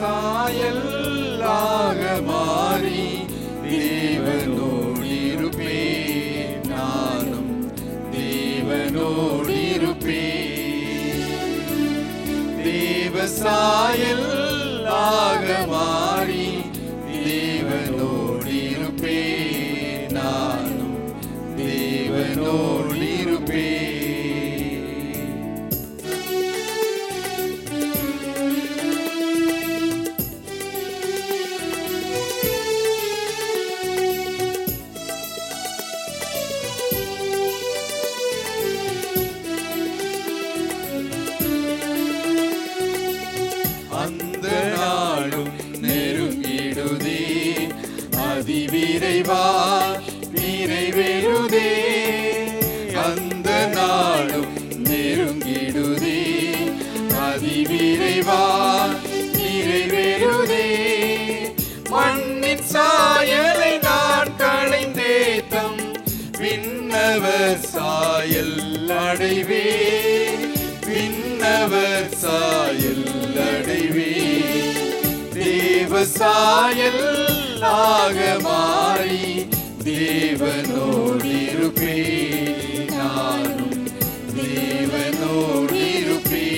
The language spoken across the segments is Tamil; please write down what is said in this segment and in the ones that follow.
சாயலாக மாறி தேவனோடிருப்பேன். நானும் தேவனோடிருப்பேன். தேவ சாயலாக மாறி தேவனோடிருப்பேன். நானும் தேவனோடிருப்பேன். அந்த நாளும் நெருங்கிடுதே, அதிவிரைவா நிறைவேறுதே. அந்த நாளும் நெருங்கிடுதே, அதிவிரைவா நிறைவேறுதே. மண்ணின் சாயலை நான் களைந்தேத்தம் விண்ணவர் சாயல் அடைவே. விண்ணவர் சாயல் அடைவே. தேவ சாயலாக மாறி தேவனோடிருப்பேன். நானும் தேவனோடிருப்பேன்.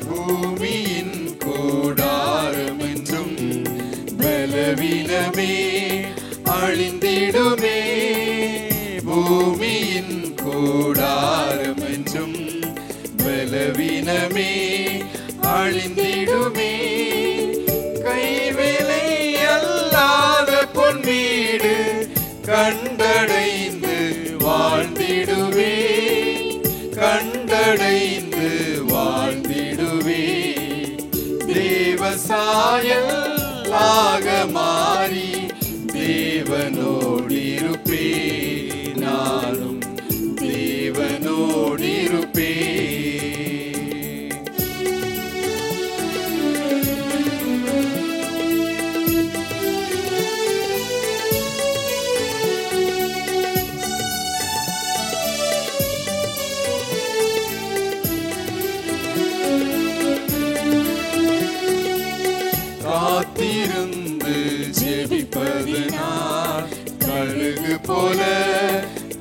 பூமியின் கூடாரம் என்றும் பலவீனமே அழிந்திடுமே. பூமியின் கூடாரம் என்றும் பலவீனமே அழிந்திடுமே. கைவேலை அல்லாத பொன் வீடு கண்டடைந்து வாழ்ந்திடுவே. கண்டடைந்து வாழ்ந்திடுவே. தேவ சாயலாக மாறி தேவனோடிருப்பேன். நானும் தேவனோடிருப்பேன். காத்திருந்து ஜெபிப்பதனால் கழுகு போல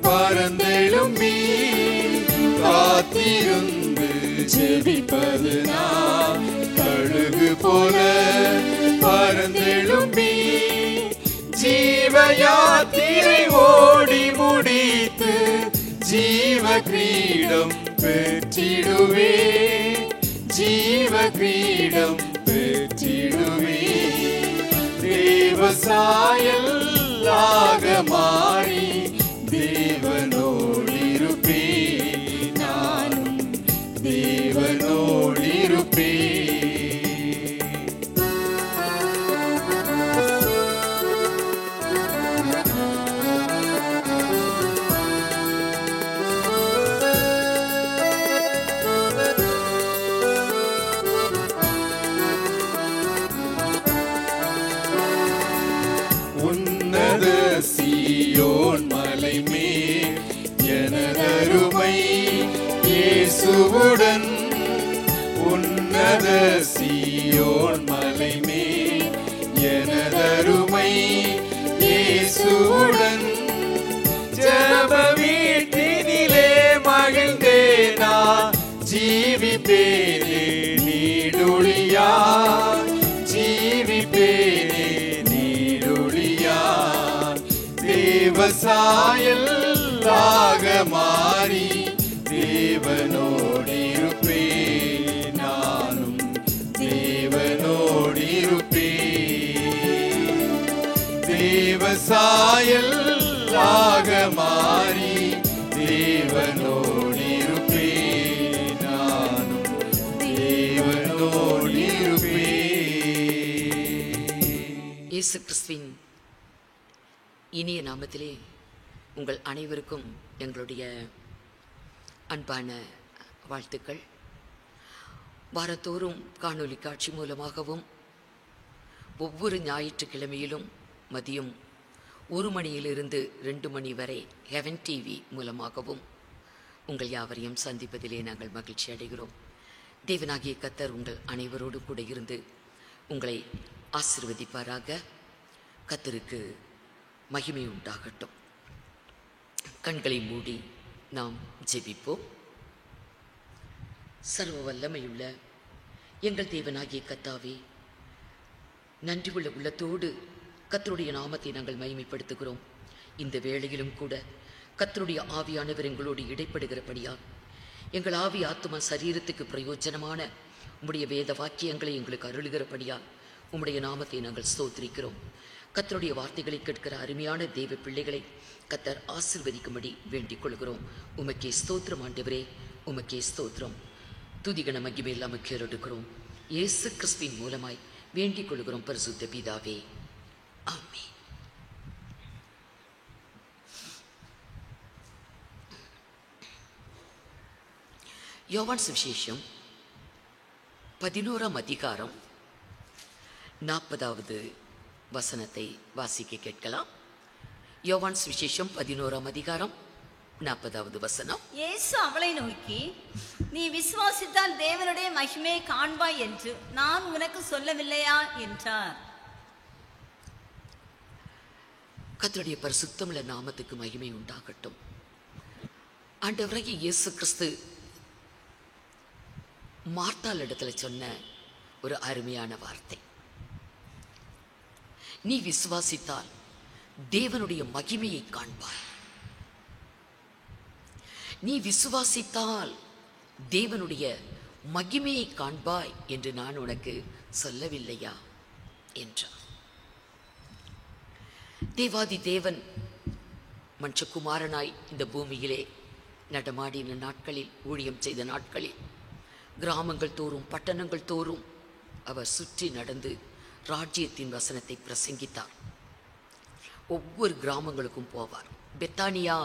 பறந்தெழும்பி. காத்திருந்து ஜெபிப்பதனால் கழுகு போல பறந்தெழும்பி. ஜீவ யாத்திரை ஓடி முடித்து ஜீவ கிரீடம் பெற்றிடுவே. ஜீவ கிரீடம் பெற்றிடுவே. தேவ சாயலாக மாறி தேவனோடிருப்பேன். நானும் தேவனோடிருப்பேன். உன்னத சீயோன் மலை மேல் எனதருமை இயேசுவுடன். உன்னத சீயோன் மலை மேல் எனதருமை இயேசுவுடன். ஜெப வீட்டினிலே மகிழ்ந்தேனா ஜீவிப்பேனே நீடுழியா. ஜீவிப்பேனே நீடுழியா. தேவ சாயலாக மாறி தேவனோடிருப்பேன். நானும் தேவனோடிருப்பேன். தேவ சாயலாக மாறி தேவனோடிருப்பேன். நானும் தேவனோடிருப்பேன். இயேசு கிறிஸ்துவின் இனிய நாமத்திலே உங்கள் அனைவருக்கும் எங்களுடைய அன்பான வாழ்த்துக்கள். வாரத்தோறும் காணொளி காட்சி மூலமாகவும் ஒவ்வொரு ஞாயிற்றுக்கிழமையிலும் மதியம் 1 மணியிலிருந்து 2 மணி வரை ஹெவன் டிவி மூலமாகவும் உங்கள் யாவரையும் சந்திப்பதிலே நாங்கள் மகிழ்ச்சி அடைகிறோம். தேவனாகிய கர்த்தர் உங்கள் அனைவரோடு கூட இருந்து உங்களை ஆசீர்வதிப்பாராக. கர்த்தருக்கு மகிமை உண்டாகட்டும். கண்களை மூடி நாம் ஜெபிப்போம். சர்வ வல்லமையுள்ள எங்கள் தேவனாகிய கர்த்தாவே, நன்றி உள்ள உள்ளத்தோடு கர்த்தருடைய நாமத்தை நாங்கள் மகிமைப்படுத்துகிறோம். இந்த வேளையிலும் கூட கர்த்தருடைய ஆவியானவர் எங்களோடு இடைப்படுகிறபடியால் எங்கள் ஆவி ஆத்தும சரீரத்துக்கு பிரயோஜனமான உம்முடைய வேத வாக்கியங்களை எங்களுக்கு அருளுகிறபடியால் உம்முடைய நாமத்தை நாங்கள் ஸ்தோத்திரிக்கிறோம். கர்த்தருடைய வார்த்தைகளை கேட்கிற அருமையான தேவ பிள்ளைகளை கர்த்தர் ஆசீர்வதிக்கும்படி வேண்டிக் கொள்கிறோம். உமக்கே ஸ்தோத்திரம் ஆண்டவரே, உமக்கே ஸ்தோத்திரம். துதிகன மகிமை எல்லாம் கேட்டெடுக்கிறோம். இயேசு கிறிஸ்துவின் மூலமாய் வேண்டிக் கொள்கிறோம் பரிசுத்த பிதாவே, ஆமென். யோவான் சுவிசேஷம் 11ஆம் அதிகாரம் 40வது வசனத்தை வாசிக்க கேட்கலாம். யோவான் சுவிசேஷம் 11ஆம் அதிகாரம் 40வது வசனம். இயேசு அவளை நோக்கி, நீ விசுவாசித்தால் தேவனுடைய மகிமையை காண்பாய் என்று நான் உனக்கு சொல்லவில்லையா என்றார். கர்த்தருடைய பரிசுத்தமுள்ள நாமத்துக்கு மகிமை உண்டாகட்டும். ஆண்டவராகிய இயேசு கிறிஸ்து மார்த்தாள் இடத்துல சொன்ன ஒரு அருமையான வார்த்தை, நீ விசுவாசித்தால் தேவனுடைய மகிமையை காண்பாய். நீ விசுவாசித்தால் தேவனுடைய மகிமையை காண்பாய் என்று நான் உனக்கு சொல்லவில்லையா என்றார். தேவாதி தேவன் மனுஷகுமாரனாய் இந்த பூமியிலே நடமாடின நாட்களில், ஊழியம் செய்த நாட்களில், கிராமங்கள் தோறும் பட்டணங்கள் தோறும் அவர் சுற்றி நடந்து ராஜ்யத்தின் வசனத்தை பிரசங்கித்தார். ஒவ்வொரு கிராமங்களுக்கும் போவார். பெத்தானியா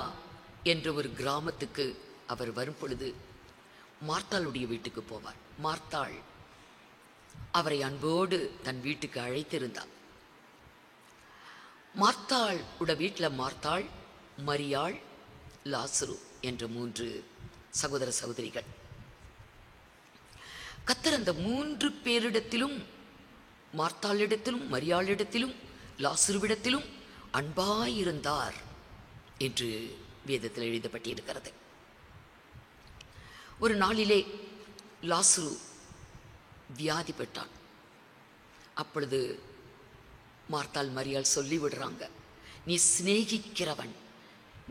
என்ற ஒரு கிராமத்துக்கு அவர் வரும் பொழுது மார்த்தாளுடைய வீட்டுக்கு போவார். மார்த்தாள் அவரை அன்போடு தன் வீட்டுக்கு அழைத்திருந்தார். மார்த்தாள் வீட்டில் மார்த்தாள், மரியாள், லாசரு என்ற 3 சகோதர சகோதரிகள். கர்த்தர் அந்த 3 பேரிடத்திலும், மார்த்தாளிடத்திலும், மரியாளிடத்திலும், லாசருவிடத்திலும் அன்பாயிருந்தார் என்று வேதத்தில் எழுதப்பட்டிருக்கிறது. ஒரு நாளிலே லாசரு வியாதிப்பட்டான். அப்பொழுது மார்த்தாள் மரியாள் சொல்லிவிடுறாங்க, நீ சிநேகிக்கிறவன்,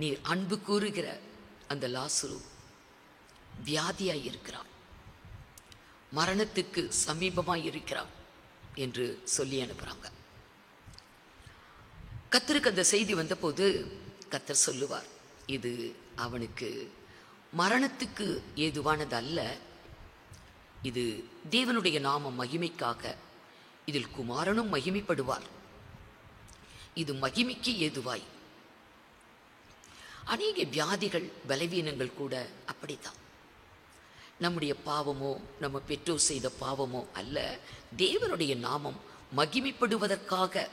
நீ அன்பு கூறுகிற அந்த லாசரு வியாதியாய் இருக்கிறான், மரணத்துக்கு சமீபமாய் இருக்கிறான் என்று சொல்லி அனுப்புகிறாங்க. கர்த்தருக்கு அந்த செய்தி வந்தபோது கர்த்தர் சொல்லுவார், இது அவனுக்கு மரணத்துக்கு ஏதுவானது அல்ல, இது தேவனுடைய நாம மகிமைக்காக, இதில் குமாரனும் மகிமைப்படுவார், இது மகிமைக்கு ஏதுவாய். அநேக வியாதிகள் பலவீனங்கள் கூட அப்படித்தான். நம்முடைய பாவமோ நம்ம பெற்றோர் செய்த பாவமோ அல்ல, தேவனுடைய நாமம் மகிமைப்படுவதற்காக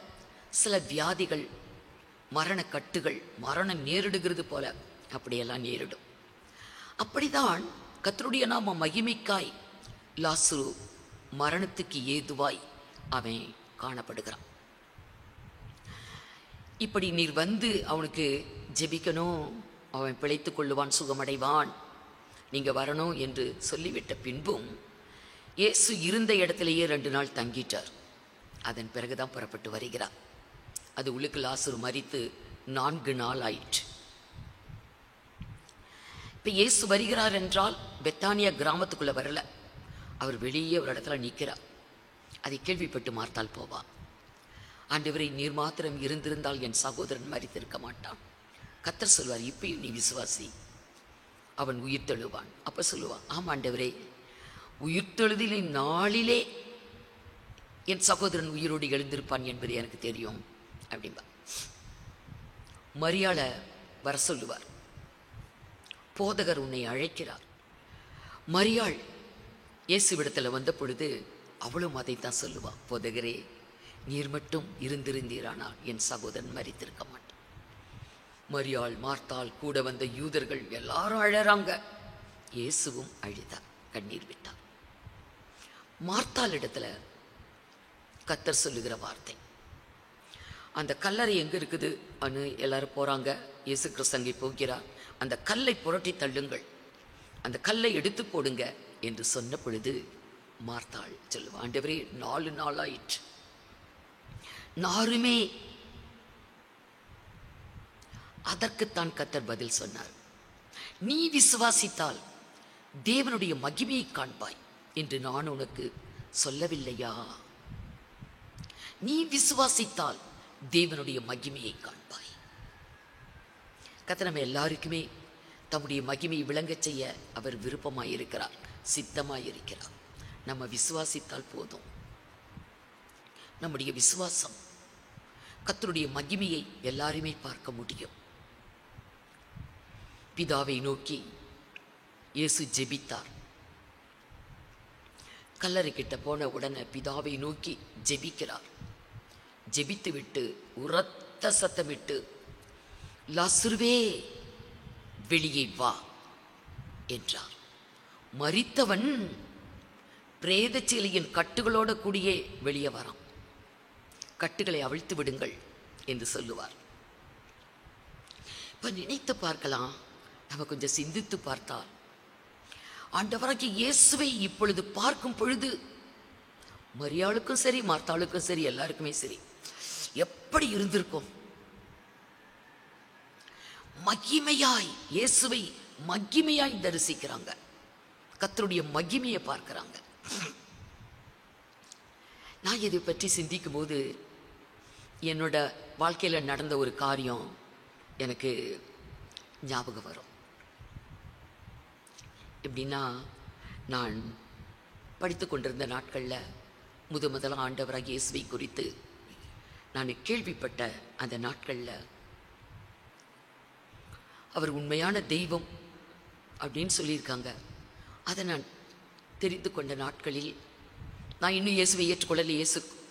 சில வியாதிகள், மரணக்கட்டுகள், மரணம் நேரிடுகிறது போல அப்படியெல்லாம் நேரிடும். அப்படிதான் கர்த்தருடைய நாம மகிமைக்காய் லாசரு மரணத்துக்கு ஏதுவாய் அவன் காணப்படுகிறான். இப்படி நீர் வந்து அவனுக்கு ஜெபிக்கணும், அவன் பிழைத்துக் கொள்ளுவான், சுகமடைவான், நீங்க வரணும் என்று சொல்லிவிட்ட பின்பும் இயேசு இருந்த இடத்திலேயே 2 நாள் தங்கிட்டார். அதன் பிறகுதான் புறப்பட்டு வருகிறார். அது உள்ளுக்கு லாசரு மரித்து 4 நாள் ஆயிற்று. இப்ப இயேசு வருகிறார் என்றால் பெத்தானியா கிராமத்துக்குள்ள வரல, அவர் வெளியே ஒரு இடத்துல நிற்கிறார். அதை கேள்விப்பட்டு மார்த்தாள் போவா. ஆண்டவரை, நீர் மாத்திரம் இருந்திருந்தால் என் சகோதரன் மரித்திருக்க மாட்டான். கர்த்தர் சொல்வார், இப்பயும் நீ விசுவாசி, அவன் உயிர்த்தெழுவான். அப்ப சொல்லுவான், ஆமா ஆண்டவரே, உயிர்த்தெழுதலின் நாளிலே என் சகோதரன் உயிரோடு எழுந்திருப்பான் என்பது எனக்கு தெரியும் அப்படின்பா. மரியாளை வர சொல்லுவார். போதகர் உன்னை அழைக்கிறார். மரியாள் இயேசுவிடத்தில் வந்த பொழுது அவளும் அதைத்தான் சொல்லுவா, போதகரே நீர் மட்டும் இருந்திருந்தீரானால் என் சகோதரன் மரித்திருக்க மாட்டான். மரியாள், மார்த்தாள், கூட வந்த யூதர்கள் எல்லாரும் அழறாங்க. இயேசுவும் அழுதார், கண்ணீர் விட்டார். மார்த்தாள் இடத்துல கர்த்தர் சொல்லுகிற வார்த்தை, அந்த கல்லறை எங்க இருக்குது அனு எல்லாரும் போறாங்க. இயேசு கிறிஸ்து அங்கே போகிறார். அந்த கல்லை புரட்டி தள்ளுங்கள், அந்த கல்லை எடுத்து போடுங்க என்று சொன்ன பொழுது மார்த்தாள் சொல்லுவா, ஆண்டவரே 4 நாள் ஆயிற்று, நாருமே. அதற்குத்தான் கர்த்தர் பதில் சொன்னார், நீ விசுவாசித்தால் தேவனுடைய மகிமையை காண்பாய் என்று நான் உனக்கு சொல்லவில்லையா? நீ விசுவாசித்தால் தேவனுடைய மகிமையை காண்பாய். கர்த்தர் நம்ம எல்லாருக்குமே தம்முடைய மகிமையை விளங்கச் செய்ய அவர் விருப்பமாயிருக்கிறார், சித்தமாயிருக்கிறார். நம்ம விசுவாசித்தால் போதும். நம்முடைய விசுவாசம் கர்த்தருடைய மகிமையை எல்லாருமே பார்க்க முடியும். பிதாவை நோக்கி இயேசு ஜெபித்தார். கல்லறை கிட்ட போன உடனே பிதாவை நோக்கி ஜெபிக்கிறார். ஜெபித்து விட்டு உரத்த சத்தமிட்டு, லாசருவே வெளியே வா என்றார். மரித்தவன் பிரேத சிலையின் கட்டுகளோட கூடியே வெளியே வரான். கட்டுகளை அவிழ்த்து விடுங்கள் என்று சொல்லுவார். இப்ப நினைத்து பார்க்கலாம், நம்ம கொஞ்சம் சிந்தித்து பார்த்தால், ஆண்டவராகிய இயேசுவை இப்பொழுது பார்க்கும் பொழுது மரியாளுக்கும் சரி, மார்த்தாளுக்கும் சரி, எல்லாருக்குமே சரி, எப்படி இருந்திருக்கும்? மகிமையாய் இயேசுவை மகிமையாய் தரிசிக்கிறாங்க, கர்த்தருடைய மகிமையை பார்க்கிறாங்க. நான் இதை பற்றி சிந்திக்கும் போது என்னோட வாழ்க்கையில் நடந்த ஒரு காரியம் எனக்கு ஞாபகம் வரும். எப்படின்னா, நான் படித்து கொண்டிருந்த நாட்களில் முதலாக ஆண்டவராகிய இயேசுவை குறித்து நான் கேள்விப்பட்ட அந்த நாட்களில், அவர் உண்மையான தெய்வம் அப்படின்னு சொல்லியிருக்காங்க. அதை நான் தெரிந்து கொண்ட நாட்களில் நான் இன்னும் இயேசுவை ஏற்றுக்கொள்ளலை,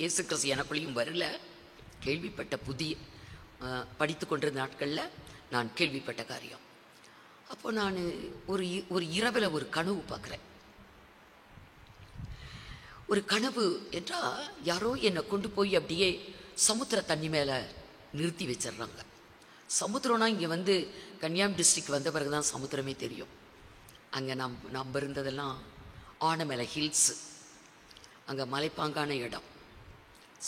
இயேசு கிறிஸ்து எனக்குள்ளேயும் வரல. கேள்விப்பட்ட படித்து கொண்டிருந்த நாட்களில் நான் கேள்விப்பட்ட காரியம். அப்போ நான் ஒரு இரவில் ஒரு கனவு பார்க்குறேன். ஒரு கனவு என்றால், யாரோ என்னை கொண்டு போய் அப்படியே சமுத்திர தண்ணி மேலே நிறுத்தி வச்சிடுறாங்க. சமுத்திரம்னா இங்கே வந்து கன்னியாகுமரி டிஸ்ட்ரிக்ட் வந்த பிறகு தான் சமுத்திரமே தெரியும். அங்கே நம்ம இருந்ததெல்லாம் ஆனமலை ஹில்ஸு, அங்கே மலைப்பாங்கான இடம்.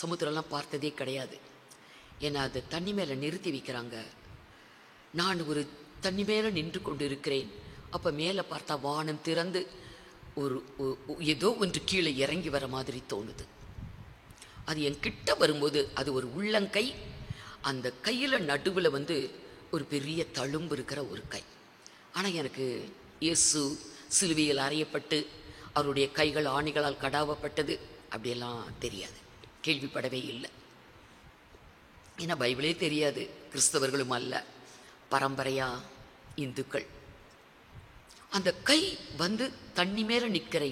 சமுத்திரம்லாம் பார்த்ததே கிடையாது. ஏன்னா அது தண்ணி மேலே நிறுத்தி வைக்கிறாங்க. நான் ஒரு தண்ணி மேலே நின்று கொண்டு இருக்கிறேன். அப்போ மேலே பார்த்தா வானம் திறந்து ஏதோ ஒன்று கீழே இறங்கி வர மாதிரி தோணுது. அது என் கிட்ட வரும்போது அது ஒரு உள்ளங்கை. அந்த கையில் நடுவில் வந்து ஒரு பெரிய தழும்பு இருக்கிற ஒரு கை. ஆனால் எனக்கு இயேசு சிலுவையில் அறையப்பட்டு அவருடைய கைகள் ஆணிகளால் கடாவப்பட்டது அப்படியெல்லாம் தெரியாது, கேள்விப்படவே இல்லை. ஏன்னா பைபிளே தெரியாது, கிறிஸ்தவர்களும் அல்ல, பரம்பரையா இந்துக்கள். அந்த கை வந்து தண்ணி மேலே நிற்கிற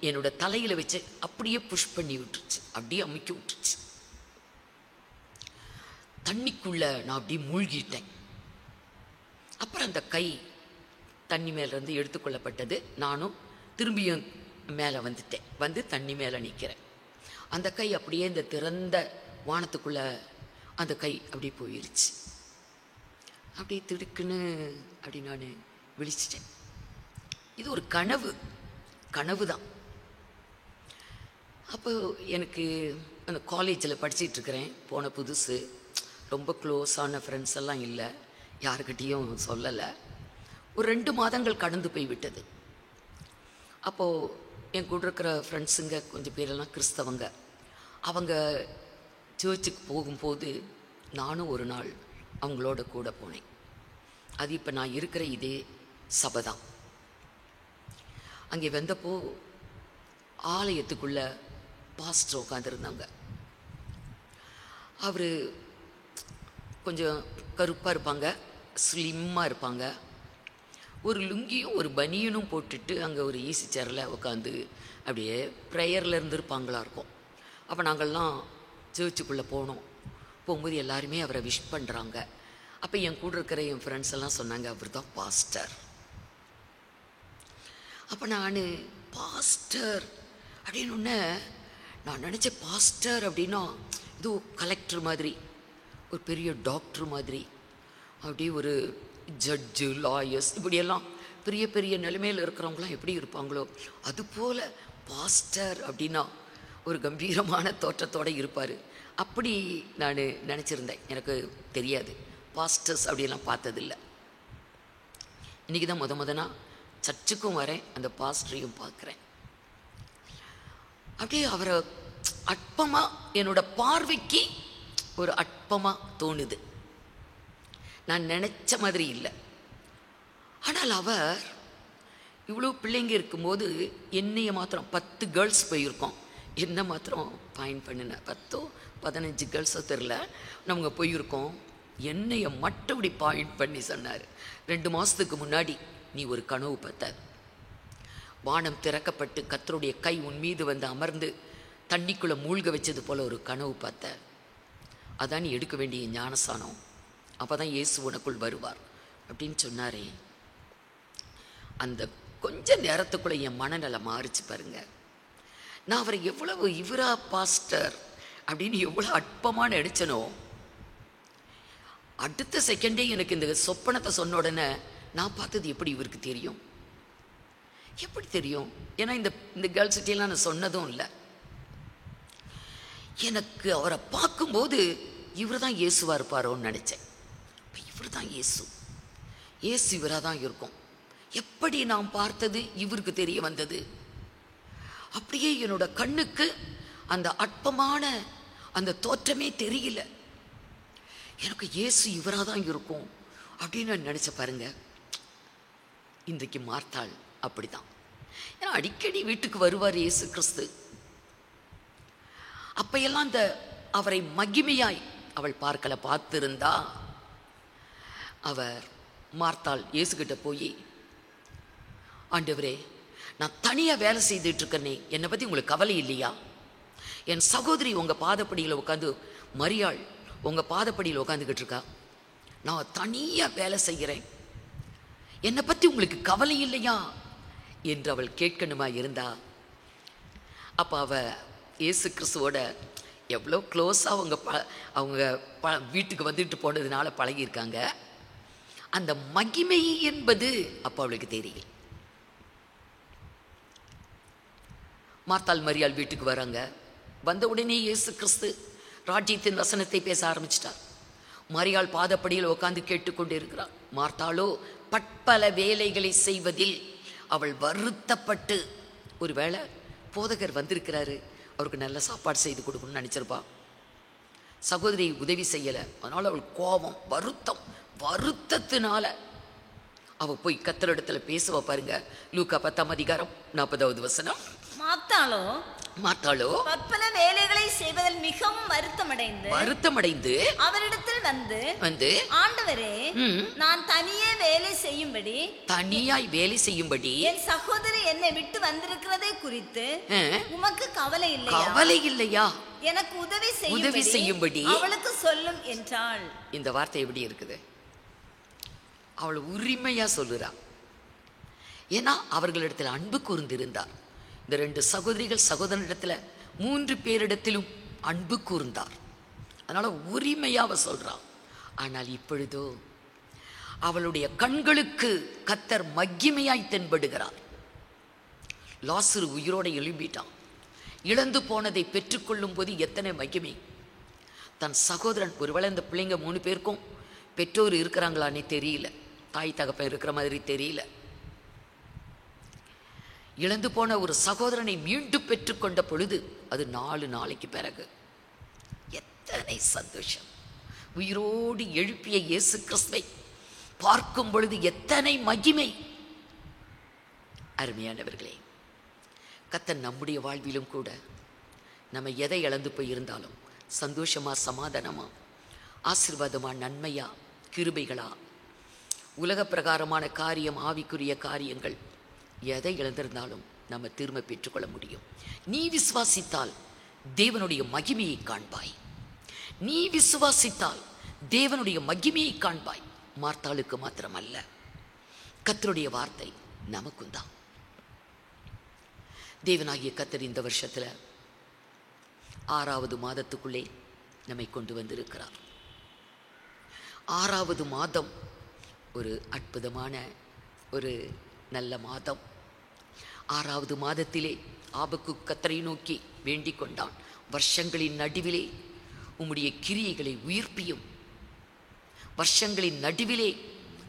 என்னோட தலையில் வச்சு அப்படியே புஷ் பண்ணி விட்டுருச்சு, அப்படியே அமுக்கி விட்டுருச்சு. தண்ணிக்குள்ள நான் அப்படியே மூழ்கிட்டேன். அப்புறம் அந்த கை தண்ணி மேலேருந்து எடுத்துக்கொள்ளப்பட்டது. நானும் திரும்பியும் மேலே வந்துட்டேன், வந்து தண்ணி மேலே நிற்கிறேன். அந்த கை அப்படியே இந்த திறந்த வானத்துக்குள்ள அந்த கை அப்படியே போயிடுச்சு. அப்படியே திடுக்குன்னு அப்படி நான் விழிச்சிட்டேன். இது ஒரு கனவு தான். அப்போ எனக்கு அந்த காலேஜில் படிச்சுட்டு இருக்கிறேன், போன புதுசு, ரொம்ப க்ளோஸான ஃப்ரெண்ட்ஸ் எல்லாம் இல்லை, யாருக்கிட்டேயும் சொல்லலை. ஒரு 2 மாதங்கள் கடந்து போய் விட்டது. அப்போது என் கூட இருக்கிற ஃப்ரெண்ட்ஸுங்க கொஞ்சம் பேரெல்லாம் கிறிஸ்தவங்க. அவங்க சர்ச்சுக்கு போகும்போது நானும் ஒரு நாள் அவங்களோட கூட போனேன். அது இப்போ நான் இருக்கிற இதே சபை தான். அங்கே வந்தப்போ ஆலயத்துக்குள்ள பாஸ்டர் உட்காந்துருந்தாங்க. அவர் கொஞ்சம் கருப்பாக இருப்பாங்க, ஸ்லிம்மாக இருப்பாங்க, ஒரு லுங்கியும் ஒரு பனியனும் போட்டுட்டு அங்கே ஒரு ஈசி சேரில் உட்காந்து அப்படியே ப்ரேயரில் இருந்திருப்பாங்களா இருக்கும். அப்போ நாங்கள்லாம் சர்ச்சுக்குள்ளே போனோம். போகும்போது எல்லாருமே அவரை விஷ் பண்ணுறாங்க. அப்போ என் கூட இருக்கிற என் ஃப்ரெண்ட்ஸ் எல்லாம் சொன்னாங்க, அவர் தான் பாஸ்டர். அப்போ நான் பாஸ்டர் அப்படின்னு ஒன்று நான் நினச்சேன். பாஸ்டர் அப்படின்னா இது கலெக்டர் மாதிரி, ஒரு பெரிய டாக்டர் மாதிரி, அப்படியே ஒரு ஜட்ஜு, லாயர்ஸ், இப்படியெல்லாம் பெரிய பெரிய நிலைமையில் இருக்கிறவங்களாம் எப்படி இருப்பாங்களோ அதுபோல் பாஸ்டர் அப்படின்னா ஒரு கம்பீரமான தோற்றத்தோடு இருப்பார். அப்படி நான் நினச்சிருந்தேன். எனக்கு தெரியாது, பாஸ்டர்ஸ் அப்படியெல்லாம் பார்த்ததில்லை. இன்றைக்கி தான் முதனா சர்ச்சுக்கும் வரேன், அந்த பாஸ்டரையும் பார்க்குறேன். அப்படியே அவரை அற்பமாக என்னோட பார்வைக்கு ஒரு அற்பமாக தோணுது. நான் நினச்ச மாதிரி இல்லை. ஆனால் அவர் இவ்வளோ பிள்ளைங்க இருக்கும்போது என்னைய மாத்திரம் 10 கேர்ள்ஸ் போயிருக்கோம், என்ன மாத்திரம் பாயிண்ட் பண்ணினேன். 10 15 கேர்ள்ஸோ தெரில, நாங்கள் போயிருக்கோம். என்னைய மட்டும் இப்படி பாயிண்ட் பண்ணி சொன்னார். 2 மாதத்துக்கு முன்னாடி நீ ஒரு கனவு பார்த்த, வானம் திறக்கப்பட்டு கர்த்தருடைய கை உன் மீது வந்து அமர்ந்து தண்ணிக்குள்ளே மூழ்க வச்சது போல் ஒரு கனவு பார்த்த, அதான் நீ எடுக்க வேண்டிய ஞானசானம், அப்போ தான் இயேசு உனக்குள் வருவார் அப்படின்னு சொன்னாரே. அந்த கொஞ்ச நேரத்துக்குள்ளே என் மனநலம் மாறிச்சு பாருங்க. நான் அவரை எவ்வளவு இவரா பாஸ்டர் அப்படின்னு எவ்வளோ அற்பமாக நினைச்சனோ, அடுத்த செகண்டே எனக்கு இந்த சொப்பனத்தை சொன்ன உடனே நான் பார்த்தது எப்படி இவருக்கு தெரியும், எப்படி தெரியும்? ஏன்னா இந்த கேர்ள்ஸ்கிட்டெல்லாம் நான் சொன்னதும் இல்லை. எனக்கு அவரை பார்க்கும்போது இவர் தான் இயேசுவாக இருப்பாரோன்னு நினச்சேன். இவர் தான் இயேசு, இயேசு இவராக தான் இருக்கும். எப்படி நான் பார்த்தது இவருக்கு தெரிய வந்தது. அப்படியே என்னோட கண்ணுக்கு அந்த அற்பமான அந்த தோற்றமே தெரியல. எனக்கு இயேசு இவராக தான் இருக்கும் அப்படின்னு நான் நினச்ச பாருங்க. இன்றைக்கு மார்த்தாள் அப்படிதான். ஏன்னா அடிக்கடி வீட்டுக்கு வருவார் இயேசு கிறிஸ்து. அப்பையெல்லாம் அந்த அவரை மகிமையாய் அவள் பார்த்திருந்தா அவர் மார்த்தாள் இயேசுகிட்ட போய், ஆண்டவரே நான் தனியாக வேலை செய்துட்டு இருக்கேனே, என்னை பற்றி உங்களுக்கு கவலை இல்லையா? என் சகோதரி உங்கள் பாதப்படியில் உட்காந்து, மரியாள் உங்கள் பாதப்படியில் உட்காந்துக்கிட்டு இருக்கா, நான் தனியாக வேலை செய்கிறேன், என்னை பற்றி உங்களுக்கு கவலை இல்லையா என்று அவள் கேட்கணுமா இருந்தா. அப்போ அவள் இயேசு கிறிஸ்துவோட எவ்வளோ க்ளோஸாக அவங்க வீட்டுக்கு வந்துட்டு போனதுனால பழகியிருக்காங்க. அந்த மகிமை என்பது அப்போ அவளுக்கு தெரியல. மார்த்தாள் மரியாள் வீட்டுக்கு வராங்க. வந்த உடனே இயேசு கிறிஸ்து ராஜ்யத்தின் வசனத்தை பேச ஆரம்பிச்சிட்டார். மரியாள் பாதப்படியில் உட்கார்ந்து கேட்டுக்கொண்டு இருக்கிறார். மார்த்தாளோ பற்பல வேலைகளை செய்வதில் அவள் வருத்தப்பட்டு, ஒரு வேளை போதகர் வந்திருக்கிறாரு, அவருக்கு நல்ல சாப்பாடு செய்து கொடுக்கணும்னு நினச்சிருப்பா. சகோதரி உதவி செய்யலை, அதனால் அவள் கோபம், வருத்தத்தினால அவள் போய் கர்த்தரிடத்துல பேசுவா பாருங்க. லூக்கா 10ஆம் அதிகாரம் 40வது வசனம். மார்த்தாளோ பற்பல வேலைகளை செய்வதில் மிகவும் வருத்தமடைந்து அவரிடத்தில் வந்து ஆண்டவரே, நான் தனியாய் வேலை செய்யும்படி என் சகோதரி என்னை விட்டு வந்திருக்கிறதை குறித்து உமக்கு கவலை இல்லையா? எனக்கு உதவி செய்யும்படி அவளுக்கு சொல்லும் என்றாள். இந்த வார்த்தை எப்படி இருக்குது? அவள் உரிமையா சொல்லுறா. ஏன்னா அவர்களிடத்தில் அன்பு கூர்ந்திருந்தார். இந்த 2 சகோதரிகள் சகோதரனிடத்துல 3 பேரிடத்திலும் அன்பு கூர்ந்தார். அதனால உரிமையா அவ சொல்றான். ஆனால் இப்பொழுதோ அவளுடைய கண்களுக்கு கர்த்தர் மகிமையாய் தென்படுகிறார். லாசரு உயிரோடு எழும்பிட்டான். இழந்து போனதை பெற்றுக்கொள்ளும் போது எத்தனை மகிமை. தன் சகோதரன், ஒருவேளை இந்த பிள்ளைங்க 3 பேருக்கும் பெற்றோர் இருக்கிறாங்களான்னே தெரியல, தாய் தகப்பன் இருக்கிற மாதிரி தெரியல. இழந்து போன ஒரு சகோதரனை மீண்டும் பெற்றுக்கொண்ட பொழுது அது 4 நாளைக்கு பிறகு எத்தனை சந்தோஷம். உயிரோடு எழுப்பிய இயேசு கிறிஸ்துவை பார்க்கும் பொழுது எத்தனை மகிமை. அருமையானவர்களே, கர்த்தர் நம்முடைய வாழ்விலும் கூட நம்ம எதை இழந்து போயிருந்தாலும் சந்தோஷமா, சமாதானமா, ஆசீர்வாதமா, நன்மையா, கிருபைகளா உலக பிரகாரமான காரியம், ஆவிக்குரிய காரியங்கள் எதை இழந்திருந்தாலும் நம்ம திரும்ப பெற்றுக்கொள்ள முடியும். நீ விசுவாசித்தால் தேவனுடைய மகிமையை காண்பாய். நீ விசுவாசித்தால் தேவனுடைய மகிமையை காண்பாய். மார்த்தாளுக்கு மாத்திரமல்ல, கர்த்தருடைய வார்த்தை நமக்கும் தான். தேவனாகிய கர்த்தர் இந்த வருஷத்தில் 6வது மாதத்துக்குள்ளே நம்மை கொண்டு வந்திருக்கிறார். 6வது மாதம் ஒரு அற்புதமான ஒரு நல்ல மாதம். 6வது மாதத்திலே ஆபக்குக் கர்த்தரை நோக்கி வேண்டிக் கொண்டான், வருஷங்களின் நடுவிலே உம்முடைய கிரியைகளை உயிர்ப்பியும், வருஷங்களின் நடுவிலே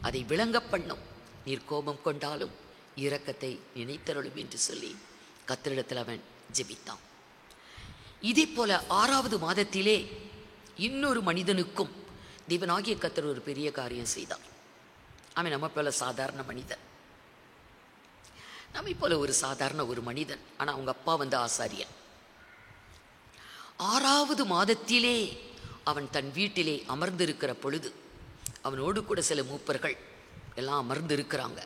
அதை விளங்க பண்ணும், நீர் கோபம் கொண்டாலும் இரக்கத்தை நினைத்தருளும் என்று சொல்லி கர்த்தரிடத்தில் அவன் ஜெபித்தான். இதே போல 6வது மாதத்திலே இன்னொரு மனிதனுக்கும் தேவனாகிய கர்த்தர் ஒரு பெரிய காரியம் செய்தார். அவன் நம்ம போல சாதாரண மனிதன், நம்மை போல ஒரு சாதாரண ஒரு மனிதன். ஆனால் அவங்க அப்பா ஆசாரியன். 6வது மாதத்திலே அவன் தன் வீட்டிலே அமர்ந்திருக்கிற பொழுது அவனோடு கூட சில மூப்பர்கள் எல்லாம் அமர்ந்திருக்கிறாங்க.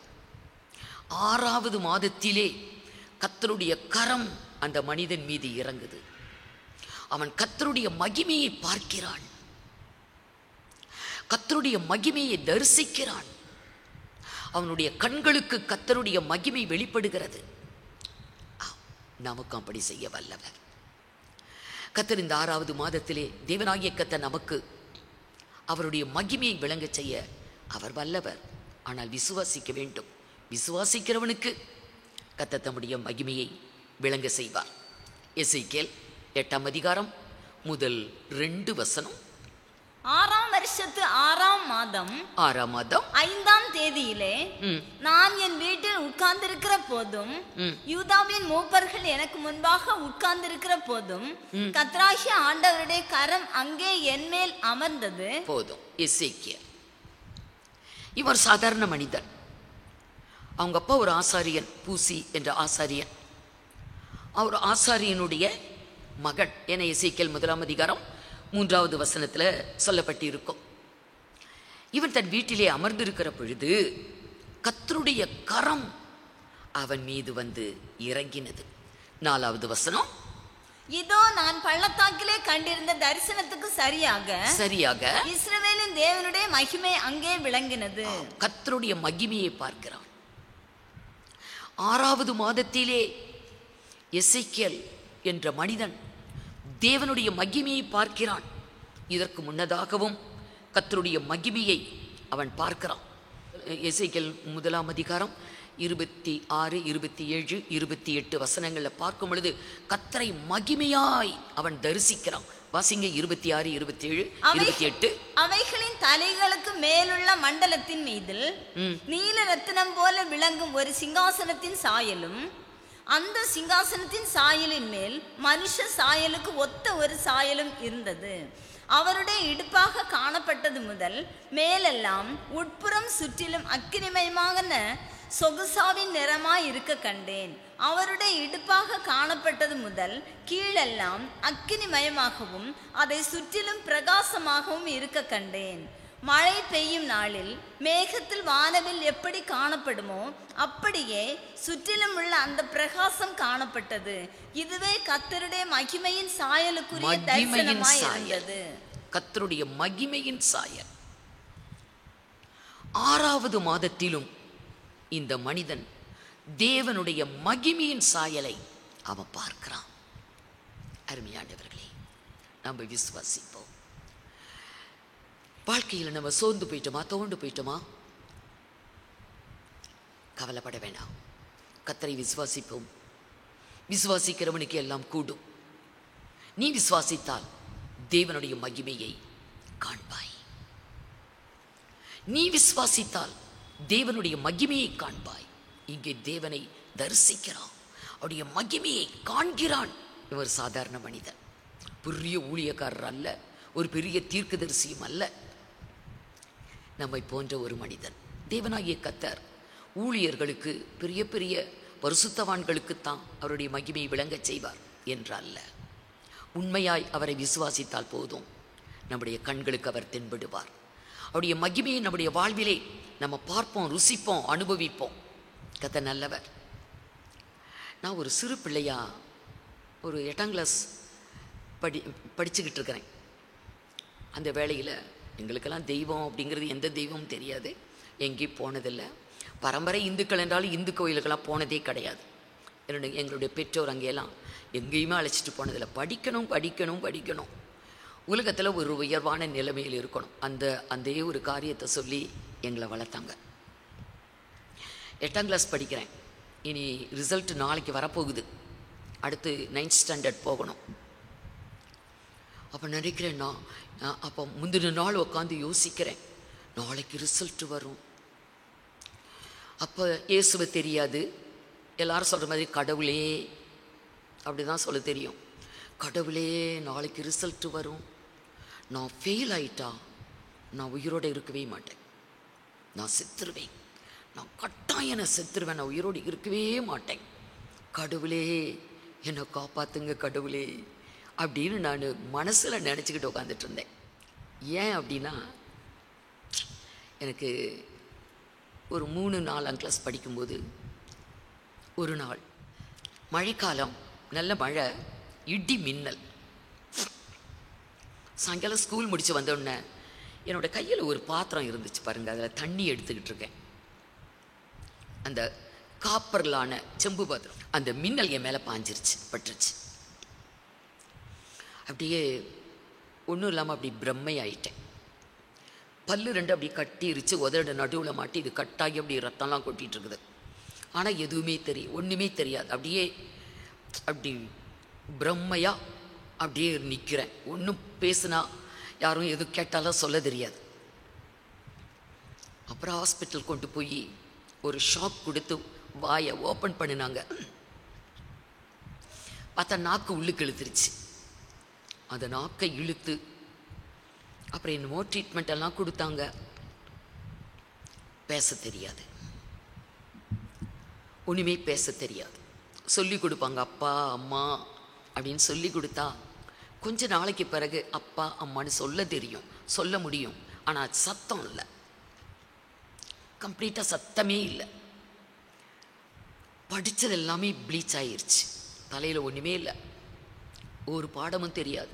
6வது மாதத்திலே கர்த்தருடைய கரம் அந்த மனிதன் மீது இறங்குது. அவன் கர்த்தருடைய மகிமையை பார்க்கிறான், கர்த்தருடைய மகிமையை தரிசிக்கிறான். அவனுடைய கண்களுக்கு கர்த்தருடைய மகிமை வெளிப்படுகிறது. நமக்கும் அப்படி செய்ய வல்லவர் கர்த்தர். இந்த 6வது மாதத்திலே தேவனாகிய கர்த்தர் நமக்கு அவருடைய மகிமையை விளங்க செய்ய அவர் வல்லவர். ஆனால் விசுவாசிக்க வேண்டும். விசுவாசிக்கிறவனுக்கு கர்த்தர் தம்முடைய மகிமையை விளங்க செய்வார். எசேக்கியேல் 8ஆம் அதிகாரம் முதல் 2 வசனம். 6ஆம் வருஷத்து 6ஆம் மாதம் 5ஆம் தேதியிலே நான் என் வீட்டில் உட்கார்ந்திருக்கிற போதும், யூதாவின் மூப்பர்கள் எனக்கு முன்பாக உட்கார்ந்திருக்கிற போதும், கர்த்தராகிய ஆண்டவருடைய கரம் அங்கே என் மேல் அமர்ந்தது. போதும். எசேக்கியேல் இவர் சாதாரண மனிதன். அவங்க அப்பா ஒரு ஆசாரியன், பூசி என்ற ஆசாரியன். அவர் ஆசாரியனுடைய மகன் என எசேக்கியேல் 1ஆம் அதிகாரம் 3வது வசனத்தில் சொல்லப்பட்டிருக்கும். இவன் தன் வீட்டிலே அமர்ந்திருக்கிற பொழுது கர்த்தருடைய கரம் அவன் மீது இறங்கினது. 4வது வசனம். இதோ நான் பள்ளத்தாக்கிலே கண்டிருந்த தரிசனத்துக்கு சரியாக இஸ்ரவேலின் தேவனுடைய மகிமை அங்கே விளங்கினது. கர்த்தருடைய மகிமையை பார்க்கிறான். 6வது மாதத்திலே எசேக்கியேல் என்ற மனிதன் தேவனுடைய மகிமையை பார்க்கிறான். இதற்கு முன்னதாகவும் கர்த்தருடைய மகிமையை அவன் பார்க்கிறான். எசேக்கியேல் 1ஆம் அதிகாரம் 26, 27, 28 வசனங்களில் பார்க்கும் பொழுது கர்த்தரை மகிமையாய் அவன் தரிசிக்கிறான். வாசிங்க 26, 27, 28. அவைகளின் தலைகளுக்கு மேலுள்ள மண்டலத்தின் மீதில் நீல ரத்தினம் போல விளங்கும் ஒரு சிங்காசனத்தின் சாயலும், அந்த சிங்காசனத்தின் சாயலின் மேல் மனுஷ சாயலுக்கு ஒத்த ஒரு சாயலும் இருந்தது. அவருடைய இடுப்பாக காணப்பட்டது முதல் மேலெல்லாம் உட்புறம் சுற்றிலும் அக்கினிமயமான சொகுசாவின் நிறமாய் இருக்க கண்டேன். அவருடைய இடுப்பாக காணப்பட்டது முதல் கீழெல்லாம் அக்கினிமயமாகவும் அதை சுற்றிலும் பிரகாசமாகவும் இருக்க கண்டேன். மழை பெய்யும் நாளில் மேகத்தில் வானவில் எப்படி காணப்படுமோ அப்படியே சுற்றிலும் உள்ள அந்த பிரகாசம் காணப்பட்டது. இதுவே கர்த்தருடைய மகிமையின் சாயலுக்குரிய தரிசனமாய் இருந்தது. கர்த்தருடைய மகிமையின் சாயல். 6வது மாதத்திலும் இந்த மனிதன் தேவனுடைய மகிமையின் சாயலை அவன் பார்க்கிறான். அருமையானவர்களே, நம்ம விசுவாசிப்போம். வாழ்க்கையில் நம்ம சோர்ந்து போயிட்டோமா, தோண்டு போயிட்டோமா, கவலைப்பட வேண்டாம். கர்த்தரை விசுவாசிப்போம். விசுவாசிக்கிறவனுக்கு எல்லாம் கூடும். நீ விசுவாசித்தால் தேவனுடைய மகிமையை காண்பாய். நீ விசுவாசித்தால் தேவனுடைய மகிமையை காண்பாய். இங்கே தேவனை தரிசிக்கிறான், அவருடைய மகிமையை காண்கிறான். இவர் சாதாரண மனிதன், பெரிய ஊழியக்காரர் அல்ல, ஒரு பெரிய தீர்க்கதரிசியும் அல்ல. நம்மை போன்ற ஒரு மனிதன். தேவனாகிய கர்த்தர் ஊழியர்களுக்கு, பெரிய பெரிய பரிசுத்தவான்களுக்குத்தான் அவருடைய மகிமையை விளங்கச் செய்வார் என்றல்ல. உண்மையாய் அவரை விசுவாசித்தால் போதும், நம்முடைய கண்களுக்கு அவர் தென்படுவார். அவருடைய மகிமையை நம்முடைய வாழ்விலே நம்ம பார்ப்போம், ருசிப்போம், அனுபவிப்போம். கர்த்தர் நல்லவர். நான் ஒரு சிறு பிள்ளையா ஒரு 8ஆம் கிளாஸ் படிச்சுக்கிட்டு இருக்கிறேன். அந்த வேளையில் எங்களுக்கெல்லாம் தெய்வம் அப்படிங்கிறது எந்த தெய்வமும் தெரியாது, எங்கேயும் போனதில்லை. பரம்பரை இந்துக்கள் என்றாலும் இந்து கோயிலுக்கெல்லாம் போனதே கிடையாது. எங்களுடைய பெற்றோர் அங்கேயெல்லாம் எங்கேயுமே அழைச்சிட்டு போனதில்லை. படிக்கணும் படிக்கணும் படிக்கணும், உலகத்தில் ஒரு உயர்வான நிலைமையில் இருக்கணும், அந்த ஒரு காரியத்தை சொல்லி எங்களை வளர்த்தாங்க. 8ஆம் கிளாஸ் படிக்கிறேன். இனி ரிசல்ட் நாளைக்கு வரப்போகுது. அடுத்து 9th ஸ்டாண்டர்ட் போகணும். அப்போ நினைக்கிறேன், நான் அப்போ முந்தின நாள் உட்காந்து யோசிக்கிறேன், நாளைக்கு ரிசல்ட் வரும். அப்போ இயேசுவை தெரியாது, எல்லாரும் சொல்கிற மாதிரி கடவுளே அப்படி தான் சொல்ல தெரியும். கடவுளே நாளைக்கு ரிசல்ட் வரும், நான் ஃபெயில் ஆயிட்டா நான் உயிரோடு இருக்கவே மாட்டேன், நான் செத்துருவேன், நான் கட்டாயம் நான் செத்துருவேன், நான் உயிரோடு இருக்கவே மாட்டேன், கடவுளே என்னை காப்பாற்றுங்க கடவுளே அப்படின்னு நான் மனசில் நினச்சிக்கிட்டு உட்காந்துட்டு இருந்தேன். ஏன் அப்படின்னா, எனக்கு ஒரு 3-4ஆம் கிளாஸ் படிக்கும்போது ஒரு நாள் மழைக்காலம், நல்ல மழை, இடி மின்னல். சாயங்காலம் ஸ்கூல் முடித்து வந்தோடனே என்னோட கையில் ஒரு பாத்திரம் இருந்துச்சு பாருங்க, அதில் தண்ணி எடுத்துக்கிட்டு இருக்கேன். அந்த காப்பர்லான செம்பு பாத்திரம். அந்த மின்னல் என் மேலே பாஞ்சிருச்சு, பட்டுருச்சு. அப்படியே ஒன்றும் இல்லாமல் அப்படி பிரம்மை ஆயிட்டேன். பல்லு 2 அப்படி கட்டிருச்சு, உதட நடுவில் மாட்டி இது கட்டாகி அப்படி ரத்தம்லாம் கொட்டிகிட்டு இருக்குது. ஆனால் எதுவுமே ஒன்றுமே தெரியாது. அப்படியே அப்படி பிரம்மையாக அப்படியே நிற்கிறேன். ஒன்றும் பேசுனா யாரும் எது கேட்டாலும் சொல்ல தெரியாது. அப்புறம் ஹாஸ்பிட்டல் கொண்டு போய் ஒரு ஷாக் கொடுத்து வாயை ஓப்பன் பண்ணினாங்க. பார்த்தா நாக்கு உள்ளுக்கு இழுத்துருச்சு. அந்த நாக்கை இழுத்து அப்புறம் என்னமோ ட்ரீட்மெண்ட் எல்லாம் கொடுத்தாங்க. பேச தெரியாது, ஒன்றுமே பேச தெரியாது. சொல்லி கொடுப்பாங்க அப்பா அம்மா அப்படின்னு சொல்லி கொடுத்தா கொஞ்ச நாளைக்கு பிறகு அப்பா அம்மான்னு சொல்ல தெரியும், சொல்ல முடியும். ஆனால் சத்தம் இல்லை, கம்ப்ளீட்டாக சத்தமே இல்லை. படித்தது எல்லாமே ப்ளீச் ஆகிருச்சு, தலையில் ஒன்றுமே இல்லை, ஒரு பாடமும் தெரியாது.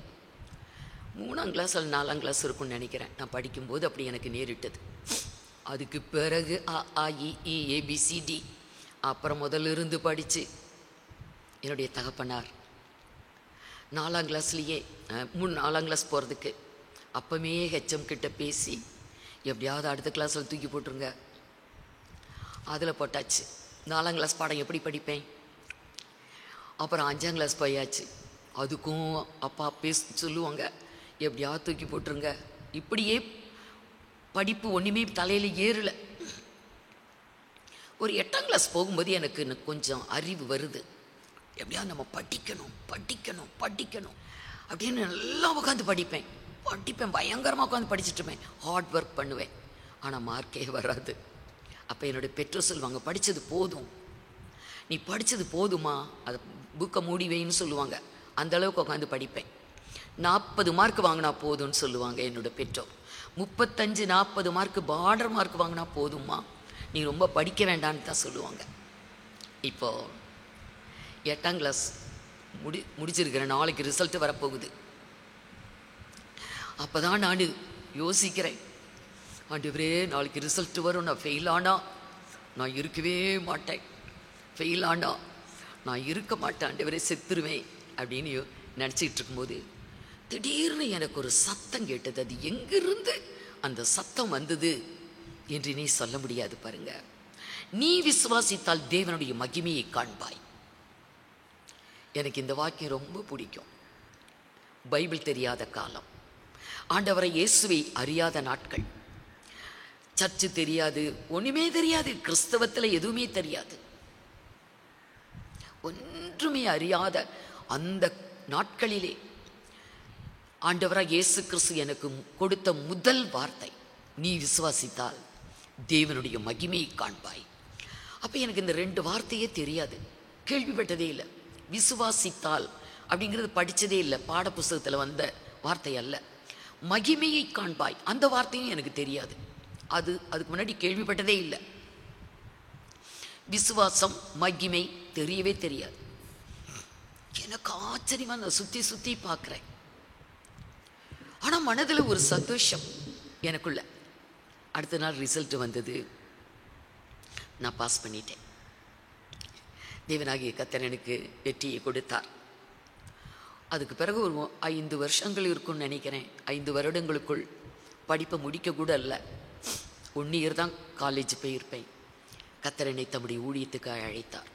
3ஆம் கிளாஸ் அல்லது 4ஆம் கிளாஸ் இருக்கும்னு நினைக்கிறேன் நான் படிக்கும்போது அப்படி எனக்கு நேரிட்டது. அதுக்கு பிறகு AAEE ABCD அப்புறம் முதலிருந்து படித்து என்னுடைய தகப்பனார் 4ஆம் கிளாஸ்லேயே 4ஆம் கிளாஸ் போகிறதுக்கு அப்பமே HM கிட்ட பேசி எப்படியாவது அடுத்த கிளாஸில் தூக்கி போட்டுருங்க, அதில் போட்டாச்சு. 4ஆம் கிளாஸ் பாடம் எப்படி படிப்பேன்? அப்புறம் 5ஆம் கிளாஸ் போயாச்சு, அதுக்கும் அப்பா சொல்லுவாங்க எப்படியாவது தூக்கி போட்டுருங்க. இப்படியே படிப்பு ஒன்றுமே தலையில் ஏறலை. ஒரு 8ஆம் கிளாஸ் போகும்போது எனக்கு கொஞ்சம் அறிவு வருது, எப்படியாவது நம்ம படிக்கணும் படிக்கணும் படிக்கணும் அப்படின்னு நல்லா உட்காந்து படிப்பேன், பயங்கரமாக உட்காந்து படிச்சுட்ருப்பேன், ஹார்ட் ஒர்க் பண்ணுவேன். ஆனால் மார்க்கே வராது. அப்போ என்னுடைய பெற்றோர் சொல்லுவாங்க, படித்தது போதும், நீ படித்தது போதுமா, அதை புக்கை மூடி வைன்னு சொல்லுவாங்க. அந்தளவுக்கு உட்காந்து படிப்பேன். 40 மார்க் வாங்கினா போதும்னு சொல்லுவாங்க என்னோடய பெற்றோர். 35-40 மார்க் பார்டர் மார்க் வாங்கினா போதும்மா, நீ ரொம்ப படிக்க வேண்டான்னு தான் சொல்லுவாங்க. இப்போது 8ஆம் கிளாஸ் முடிச்சிருக்கிறேன், நாளைக்கு ரிசல்ட்டு வரப்போகுது. அப்போ தான் நான் யோசிக்கிறேன், ஆண்டவரே நாளைக்கு ரிசல்ட்டு வரும், நான் ஃபெயில் ஆனா நான் இருக்கவே மாட்டேன், ஃபெயில் ஆனா நான் இருக்க மாட்டேன், ஆண்டவரே செத்துருவேன் அப்படின்னு நினச்சிக்கிட்டு இருக்கும்போது திடீர்னு எனக்கு ஒரு சத்தம் கேட்டது. அது எங்கிருந்து அந்த சத்தம் வந்தது என்று நீ சொல்ல முடியாது பாருங்க. நீ விசுவாசித்தால் தேவனுடைய மகிமையை காண்பாய். எனக்கு இந்த வாக்கியம் ரொம்ப பிடிக்கும். பைபிள் தெரியாத காலம், ஆண்டவரை இயேசுவை அறியாத நாட்கள், சர்ச்சு தெரியாது, ஒன்றுமே தெரியாது, கிறிஸ்தவத்தில் எதுவுமே தெரியாது, ஒன்றுமே அறியாத அந்த நாட்களிலே ஆண்டவராக இயேசு கிறிஸ்து எனக்கு கொடுத்த முதல் வார்த்தை, நீ விசுவாசித்தால் தேவனுடைய மகிமையை காண்பாய். அப்போ எனக்கு இந்த 2 வார்த்தையே தெரியாது, கேள்விப்பட்டதே இல்லை. விசுவாசித்தால் அப்படிங்கிறது படித்ததே இல்லை, பாட புஸ்தகத்தில் வந்த வார்த்தை அல்ல. மகிமையை காண்பாய் அந்த வார்த்தையும் எனக்கு தெரியாது. அதுக்கு முன்னாடி கேள்விப்பட்டதே இல்லை. விசுவாசம், மகிமை தெரியவே தெரியாது. எனக்கு ஆச்சரியமா நான் சுற்றி சுற்றி பார்க்குறேன். ஆனால் மனதில் ஒரு சந்தோஷம் எனக்குள்ள. அடுத்த நாள் ரிசல்ட் வந்தது. நான் பாஸ் பண்ணிட்டேன். தேவனாகிய கர்த்தர் எனக்கு வெற்றியை கொடுத்தார். அதுக்கு பிறகு ஒரு 5 வருஷங்கள் இருக்கும்னு நினைக்கிறேன். 5 வருடங்களுக்குள் படிப்பை முடிக்க கூட இல்லை. 1 இயர் தான் காலேஜ் போயிருப்பேன். கர்த்தர் என்னை தம்முடைய ஊழியத்துக்கு அழைத்தார்.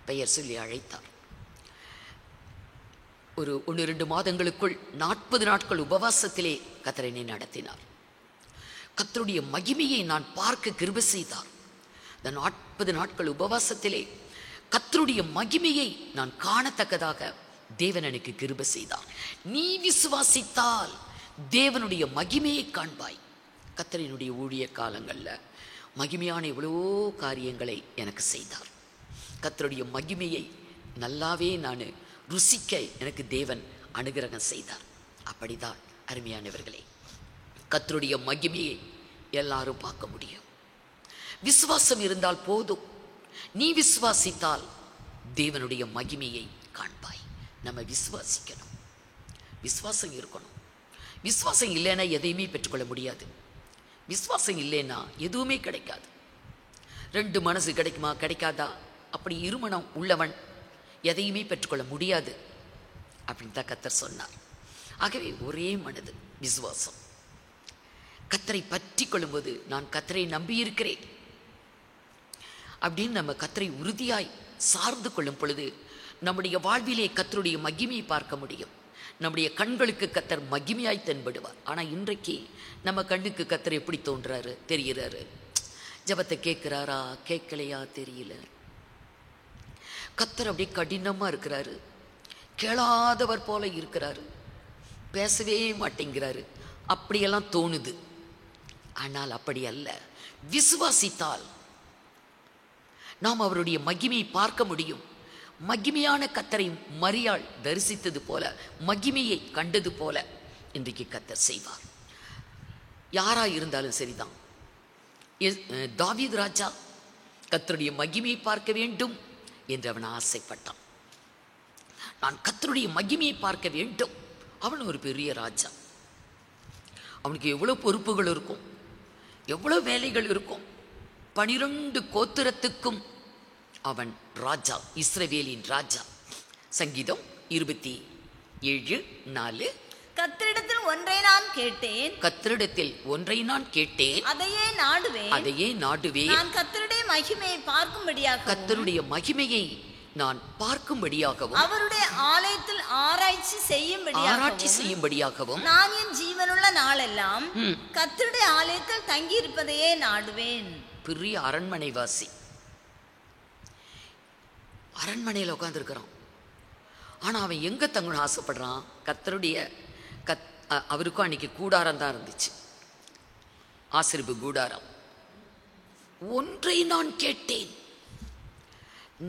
பெயர் சொல்லி அழைத்தார். ஒரு 1-2 மாதங்களுக்குள் 40 நாட்கள் உபவாசத்திலே கர்த்தர் என்னை நடத்தினார். கர்த்தருடைய மகிமையை நான் பார்க்க கிருபை செய்தார். இந்த 40 நாட்கள் உபவாசத்திலே கர்த்தருடைய மகிமையை நான் காணத்தக்கதாக தேவன் எனக்கு கிருபை செய்தார். நீ விசுவாசித்தால் தேவனுடைய மகிமையை காண்பாய். கர்த்தரினுடைய ஊழிய காலங்களில் மகிமையான எவ்வளவோ காரியங்களை எனக்கு செய்தார். கர்த்தருடைய மகிமையை நல்லாவே நான் ருசிக்க எனக்கு தேவன் அனுகிரகம் செய்தார். அப்படிதான் அருமையானவர்களே, கர்த்தருடைய மகிமையை எல்லாரும் பார்க்க முடியும். விசுவாசம் இருந்தால் போதும். நீ விசுவாசித்தால் தேவனுடைய மகிமையை காண்பாய். நம்ம விசுவாசிக்கணும், விசுவாசம் இருக்கணும். விசுவாசம் இல்லைன்னா எதையுமே பெற்றுக்கொள்ள முடியாது. விசுவாசம் இல்லைன்னா எதுவுமே கிடைக்காது. 2 மனசு கிடைக்குமா? கிடைக்காதா? அப்படி இருமனம் உள்ளவன் எதையுமே பெற்றுக்கொள்ள முடியாது அப்படின்னு தான் கர்த்தர் சொன்னார். ஆகவே ஒரே மனது விசுவாசம். கர்த்தரை பற்றி கொள்ளும்போது நான் கர்த்தரை நம்பியிருக்கிறேன் அப்படின்னு நம்ம கர்த்தரை உறுதியாய் சார்ந்து கொள்ளும் பொழுது நம்முடைய வாழ்விலே கர்த்தருடைய மகிமையை பார்க்க முடியும். நம்முடைய கண்களுக்கு கர்த்தர் மகிமையாய் தென்படுவார். ஆனால் இன்றைக்கு நம்ம கண்ணுக்கு கர்த்தர் எப்படி தோன்றாரு, தெரிகிறாரு? ஜெபத்தை கேட்குறாரா, கேட்கலையா தெரியல. கர்த்தர் அப்படியே கடினமாக இருக்கிறாரு, கேளாதவர் போல இருக்கிறாரு, பேசவே மாட்டேங்கிறாரு, அப்படியெல்லாம் தோணுது. ஆனால் அப்படி அல்ல. விசுவாசித்தால் நாம் அவருடைய மகிமையை பார்க்க முடியும். மகிமையான கர்த்தரை மரியாள் தரிசித்தது போல, மகிமையை கண்டது போல இன்றைக்கு கர்த்தர் செய்வார். யாரா இருந்தாலும் சரிதான். தாவீது ராஜா கர்த்தருடைய மகிமையை பார்க்க வேண்டும் என்று அவன் ஆசைப்பட்டான். நான் கர்த்தருடைய மகிமையை பார்க்க வேண்டும். அவன் ஒரு பெரிய ராஜா. அவனுக்கு எவ்வளோ பொறுப்புகள் இருக்கும், எவ்வளோ வேலைகள் இருக்கும். 12 கோத்திரத்துக்கும் அவன் ராஜா, இஸ்ரவேலின் ராஜா. சங்கீதம் 27:4. கர்த்தரிடத்தில் ஒன்றை நான் கேட்டேன், கர்த்தரிடத்தில் ஒன்றை நான் கேட்டேன், அதையே நாடுவேன், அதையே நாடுவேன். நான் கர்த்தருடைய மகிமையை பார்க்கும்படியாக, கர்த்தருடைய மகிமையை நான் பார்க்கும்படியாகவும், அவருடைய ஆலயத்தில் ஆராய்ச்சி செய்யும்படியாகவும் நான் என் ஜீவனுள்ள நாளெல்லாம் கர்த்தருடைய ஆலயத்தில் தங்கி இருப்பதையே நாடுவேன். பெரிய அரண்மனை வாசி, அரண்மனையில் உட்காந்துருக்கிறான். ஆனால் அவன் எங்கே தங்கணும்னு ஆசைப்படுறான்? கர்த்தருடைய அவருக்கும் அன்னைக்கு கூடாரம் தான் இருந்துச்சு, ஆசரிப்பு கூடாரம். ஒன்றை நான் கேட்டேன்.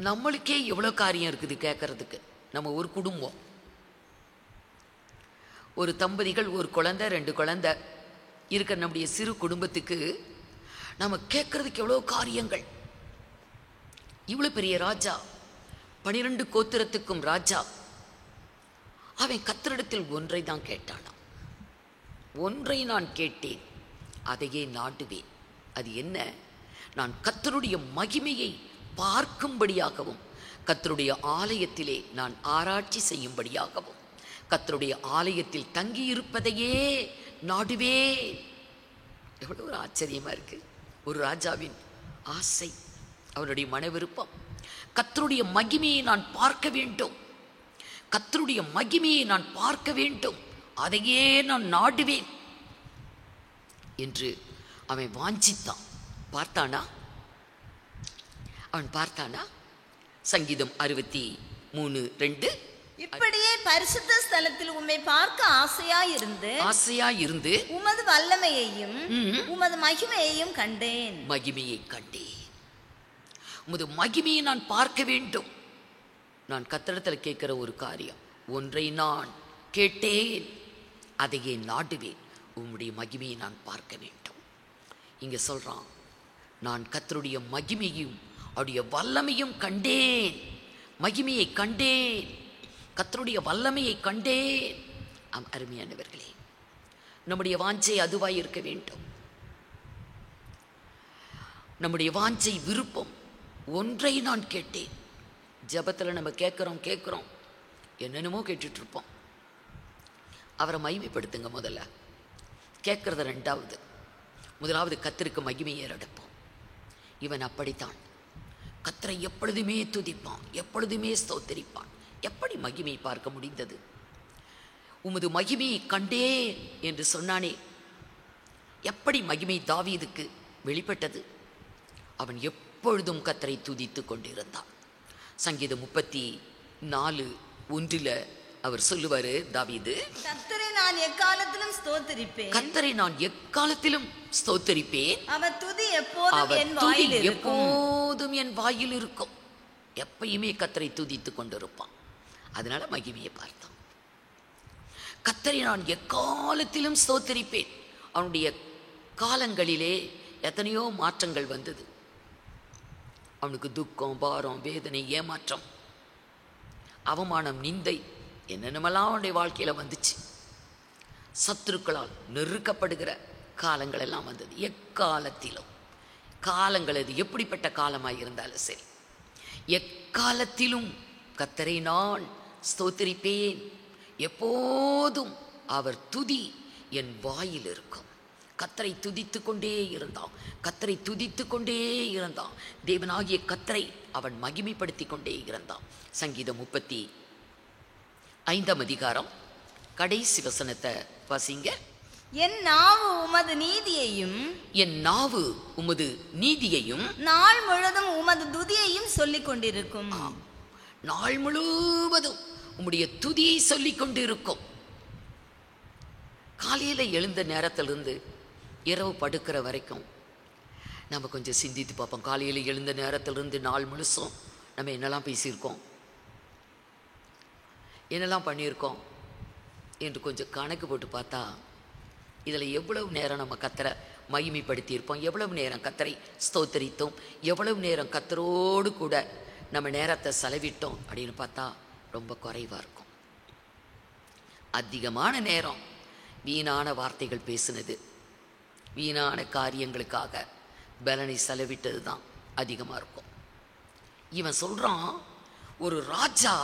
நம்மளுக்கே எவ்வளோ காரியம் இருக்குது கேட்கறதுக்கு. நம்ம ஒரு குடும்பம், ஒரு தம்பதிகள், ஒரு குழந்தை, 2 குழந்தை இருக்கிற நம்முடைய சிறு குடும்பத்துக்கு நம்ம கேட்கறதுக்கு எவ்வளோ காரியங்கள். இவ்வளோ பெரிய ராஜா, 12 கோத்திரத்துக்கும் ராஜா. அவன் கர்த்தரிடத்தில் ஒன்றை தான் கேட்டானாம். ஒன்றை நான் கேட்டேன், அதையே நாடுவேன். அது என்ன? நான் கர்த்தருடைய மகிமையை பார்க்கும்படியாகவும், கர்த்தருடைய ஆலயத்திலே நான் ஆராய்ச்சி செய்யும்படியாகவும், கர்த்தருடைய ஆலயத்தில் தங்கியிருப்பதையே நாடுவேன். எவ்வளோ ஒரு ஆச்சரியமா இருக்கு. ஒரு ராஜாவின் ஆசை, அவனுடைய மன விருப்பம். கர்த்தருடைய மகிமையை நான் பார்க்க வேண்டும், கர்த்தருடைய மகிமையை நான் பார்க்க வேண்டும், அதையே நான் நாடுவேன் என்று அவன் வாஞ்சித்தான். பார்த்தானா? அவன் பார்த்தானா? சங்கீதம் 63:2. இப்படியே பரிசுத்த ஸ்தலத்தில் உம்மை பார்க்க ஆசையாயிருந்து உமது வல்லமையையும் உமது மகிமையையும் கண்டேன். மகிமையை கண்டேன். உமது மகிமையை நான் பார்க்க வேண்டும். நான் கர்த்தரிடத்தில் கேட்கிற ஒரு காரியம், ஒன்றை நான் கேட்டேன், அதையே நாடுவேன். உம்முடைய மகிமையை நான் பார்க்க வேண்டும். இங்க சொல்றான், நான் கர்த்தருடைய மகிமையும் அவருடைய வல்லமையும் கண்டேன். மகிமையை கண்டேன், கர்த்தருடைய வல்லமையை கண்டேன். அருமையானவர்களே, நம்முடைய வாஞ்சை அதுவாய் இருக்க வேண்டும். நம்முடைய வாஞ்சை விருப்பம் ஒன்றை நான் கேட்டேன். ஜெபத்தில் நம்ம கேட்குறோம் என்னென்னமோ கேட்டுட்டு இருப்போம். அவரை மகிமைப்படுத்துங்க. முதல்ல கேட்கறது ரெண்டாவது. முதலாவது கர்த்தருக்கு மகிமையை எடுப்போம். இவன் அப்படித்தான் கர்த்தரை எப்பொழுதுமே துதிப்பான், எப்பொழுதுமே ஸ்தோத்திரிப்பான். எப்படி மகிமை பார்க்க முடிந்தது? உமது மகிமையை கண்டேன் என்று சொன்னானே, எப்படி மகிமை தாவீதுக்கு வெளிப்பட்டது? அவன் எப்பொழுதும் கர்த்தரை துதித்து கொண்டிருந்தான். சங்கீதம் 34:1 அவர் சொல்லுவாரு, தாவீது, கர்த்தரை நான் எக்காலத்திலும் ஸ்தோத்திரிப்பேன், கர்த்தரை நான் எக்காலத்திலும் ஸ்தோத்திரிப்பேன், அவர் துதி எப்போதும் என் வாயில் இருக்கும். எப்பயுமே கர்த்தரை துதித்து கொண்டிருப்பான். அதனால மகிமையை பார்த்தான். கர்த்தரை நான் எக்காலத்திலும் ஸ்தோத்திரிப்பேன். அவனுடைய காலங்களிலே எத்தனையோ மாற்றங்கள் வந்தது. அவனுக்கு துக்கம், பாரம், வேதனை, ஏமாற்றம், அவமானம், நிந்தை, என்னென்னமெல்லாம் அவனுடைய வாழ்க்கையில் வந்துச்சு. சத்துருக்களால் நெருக்கப்படுகிற காலங்கள் எல்லாம் வந்தது. எக்காலத்திலும் காலங்கள் அது எப்படிப்பட்ட காலமாக இருந்தாலும் சரி, எக்காலத்திலும் கர்த்தரை நான் ஸ்தோத்திரிப்பேன். எப்போதும் அவர் துதி என் வாயில் இருக்கும். கர்த்தரை துதித்து கொண்டே இருந்தான், கர்த்தரை துதித்து கொண்டே இருந்தான். தேவனாகிய கர்த்தரை அவன் மகிமைப்படுத்தி கொண்டே இருந்தான். சங்கீதம் 35 கடைசி வசனத்தை வாசிங்க. என் நாவு உமது நீதியையும், என் நாவு உமது நீதியையும் நாள் முழுவதும் உமது துதியையும் சொல்லிக் கொண்டிருக்கும். நாள் முழுவதும் உம்முடைய துதியை சொல்லிக் கொண்டிருக்கும். காலையில் எழுந்த நேரத்திலிருந்து இரவு படுக்கிற வரைக்கும் நம்ம கொஞ்சம் சிந்தித்து பார்ப்போம். காலையில் எழுந்த நேரத்திலிருந்து நாள் முழுசும் நம்ம என்னெல்லாம் பேசியிருக்கோம், என்னெல்லாம் பண்ணியிருக்கோம் என்று கொஞ்சம் கணக்கு போட்டு பார்த்தா, இதில் எவ்வளவு நேரம் நம்ம கர்த்தரை மகிமைப்படுத்தியிருப்போம், எவ்வளவு நேரம் கர்த்தரை ஸ்தோத்தரித்தோம், எவ்வளவு நேரம் கர்த்தரோடு கூட நம்ம நேரத்தை செலவிட்டோம் அப்படின்னு பார்த்தா ரொம்ப குறைவாக இருக்கும். அதிகமான நேரம் வீணான வார்த்தைகள் பேசினது, வீணான காரியங்களுக்காக பலனை செலவிட்டது தான் அதிகமாக இருக்கும். இவன் சொல்கிறான், ஒரு ராஜா,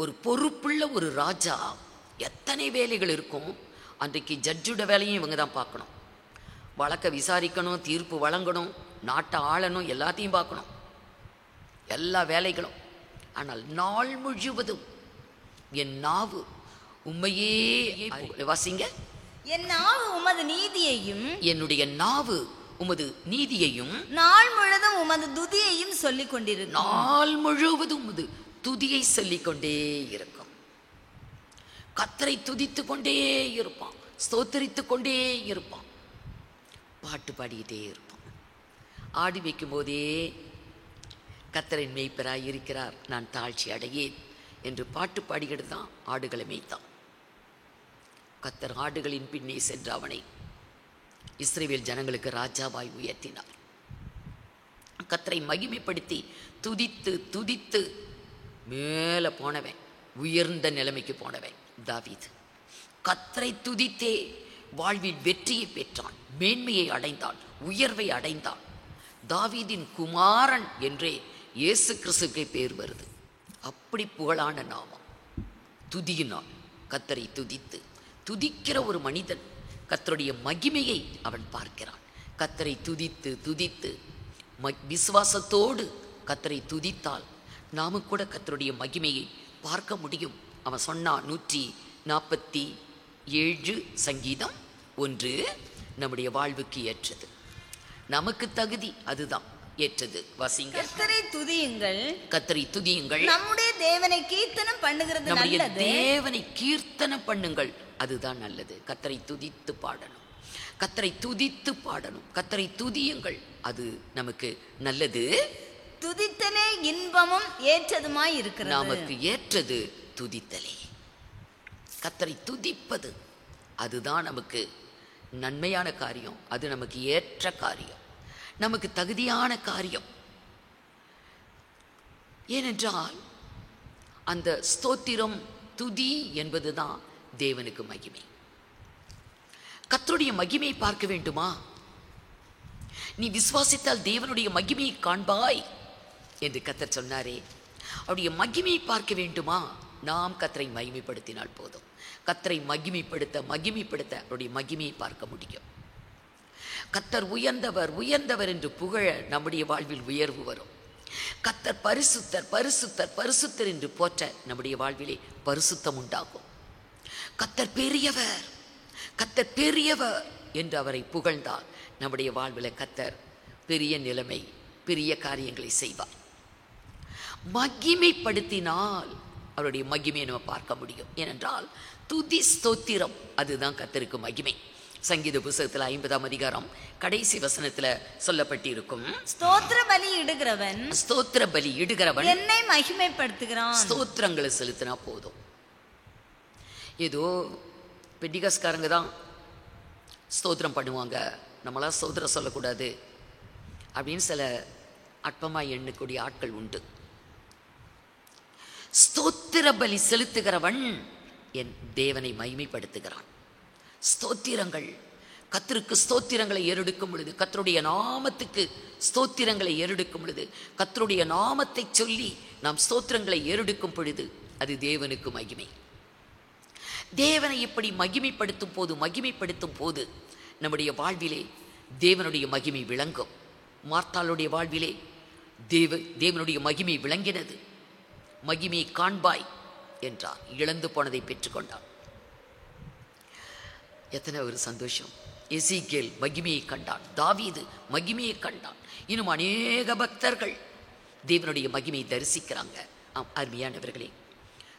ஒரு பொறுப்புள்ள ஒரு ராஜா எத்தனை வேலைகள் இருக்கும். அன்றைக்கு ஜட்ஜோட வேலையும் இவங்க தான் பார்க்கணும். வழக்கை விசாரிக்கணும், தீர்ப்பு வழங்கணும், நாட்டை ஆளணும், எல்லாத்தையும் பார்க்கணும், எல்லா வேலைகளும். ஆனால் நாள் முழுவதும் என் நாவு உண்மையே வாசிங்க. என் நாவு உமது நீதியையும், என்னுடைய நாவு உமது நீதியையும் நாள் முழுவதும் உமது துதியையும் சொல்லிக் கொண்டிருக்கும். நாள் முழுவதும் உமது துதியை சொல்லிக் கொண்டே இருக்கும். கர்த்தரை துதித்து கொண்டே இருப்பான், ஸ்தோத்தரித்து கொண்டே இருப்பான், பாட்டு பாடிக்கிட்டே இருப்பான். ஆடி வைக்கும் போதே கர்த்தரின் மேய்ப்பராய் இருக்கிறார், நான் தாழ்ச்சி அடையேன் என்று பாட்டு பாடிக்கிட்டு தான் ஆடுகளை மேய்த்தான். கர்த்தர் ஆடுகளின் பின்னே சென்று அவனை இஸ்ரவேல் ஜனங்களுக்கு ராஜாவாய் உயர்த்தினார். கர்த்தரை மகிமைப்படுத்தி துதித்து துதித்து மேலே போனவன், உயர்ந்த நிலைமைக்கு போனவன் தாவீது. கர்த்தரை துதித்தே வாழ்வில் வெற்றியை பெற்றான், மேன்மையை அடைந்தான், உயர்வை அடைந்தான். தாவீதின் குமாரன் என்றே இயேசு கிறிஸ்துவுக்கு பேர் வருது. அப்படி புகழான நாமம் துதியினால். கர்த்தரை துதித்து துதிக்கிற ஒரு மனிதன் கர்த்தருடைய மகிமையை அவன் பார்க்கிறான். கர்த்தரை துதித்து துதித்து விசுவாசத்தோடு கர்த்தரை துதித்தால் நாம கூட கர்த்தருடைய மகிமையை பார்க்க முடியும். அவன் சொன்னான், 147 சங்கீதம் 1 நம்முடைய வாழ்வுக்கு ஏற்றது, நமக்கு தகுதி அதுதான் ஏற்றது. வாசிங்க. கர்த்தரை துதியுங்கள், கர்த்தரை துதியுங்கள், நம்முடைய தேவனை கீர்த்தனம் பண்ணுகிறது நம்முடைய நல்லது. தேவனை கீர்த்தனம் பண்ணுங்கள், அதுதான் நல்லது. கர்த்தரை துதித்து பாடணும், கர்த்தரை துதித்து பாடணும், கர்த்தரை துதியுங்கள், அது நமக்கு நல்லது. துதித்தலே இன்பமும் ஏற்றதுமாய் இருக்கிறது. நமக்கு ஏற்றது துதித்தலே. கர்த்தரை துதிப்பது அதுதான் நமக்கு நன்மையான காரியம், அது நமக்கு ஏற்ற காரியம், நமக்கு தகுதியான காரியம். ஏனென்றால் அந்த ஸ்தோத்திரம், துதி என்பதுதான் தேவனுக்கு மகிமை. கர்த்தருடைய மகிமையை பார்க்க வேண்டுமா? நீ விசுவாசித்தால் தேவனுடைய மகிமையை காண்பாய் என்று கர்த்தர் சொன்னாரே. அவருடைய மகிமையை பார்க்க வேண்டுமா? நாம் கர்த்தரை மகிமைப்படுத்தினால் போதும். கர்த்தரை மகிமைப்படுத்த அவருடைய மகிமையை பார்க்க முடியும். கர்த்தர் உயர்ந்தவர் உயர்ந்தவர் என்று புகழ நம்முடைய வாழ்வில் உயர்வு வரும். கர்த்தர் பரிசுத்தர் பரிசுத்தர் பரிசுத்தர் என்று போற்ற நம்முடைய வாழ்விலே பரிசுத்தம் உண்டாகும். கர்த்தர் பெரியவர் கர்த்தர் பெரியவர் என்று அவரை புகழ்ந்தால் நம்முடைய வாழ்வில் கர்த்தர் பெரிய நிலைமை, பெரிய காரியங்களை செய்வார். மகிமைப்படுத்தினால் அவருடைய மகிமையை நம்ம பார்க்க முடியும். ஏனென்றால் துதி ஸ்தோத்திரம் அதுதான் கர்த்தருக்கு மகிமை. சங்கீத புத்தகத்தில் 50ஆம் அதிகாரம் கடைசி வசனத்துல சொல்லப்பட்டிருக்கும், ஸ்தோத்திர பலி இடுகிறவன் என்னை மகிமைப்படுத்துகிறான். ஸ்தோத்திரங்களை செலுத்தினா போதும். ஏதோ பெண்டிகாஸ்காரங்க தான் ஸ்தோத்திரம் பண்ணுவாங்க, நம்மளாம் ஸ்தோத்திரம் சொல்லக்கூடாது அப்படின்னு சில அற்பமாய் எண்ணக்கூடிய ஆட்கள் உண்டு. ஸ்தோத்திர பலி செலுத்துகிறவன் என் தேவனை மகிமைப்படுத்துகிறான். ஸ்தோத்திரங்கள், கர்த்தருக்கு ஸ்தோத்திரங்களை ஏறெடுக்கும் பொழுது, கர்த்தருடைய நாமத்துக்கு ஸ்தோத்திரங்களை ஏறெடுக்கும் பொழுது, கர்த்தருடைய நாமத்தை சொல்லி நாம் ஸ்தோத்திரங்களை ஏறெடுக்கும் பொழுது அது தேவனுக்கு மகிமை. தேவனை எப்படி மகிமைப்படுத்தும் போது நம்முடைய வாழ்விலே தேவனுடைய மகிமை விளங்கும். மார்த்தாளுடைய வாழ்விலே தேவனுடைய மகிமை விளங்கினது. மகிமையை காண்பாய் என்றார். இழந்து போனதை பெற்றுக்கொண்டான். எத்தனை ஒரு சந்தோஷம்! எசேக்கியேல் மகிமையை கண்டான், தாவீது மகிமையை கண்டான், இன்னும் அநேக பக்தர்கள் தேவனுடைய மகிமையை தரிசிக்கிறாங்க. அருமையானவர்களே,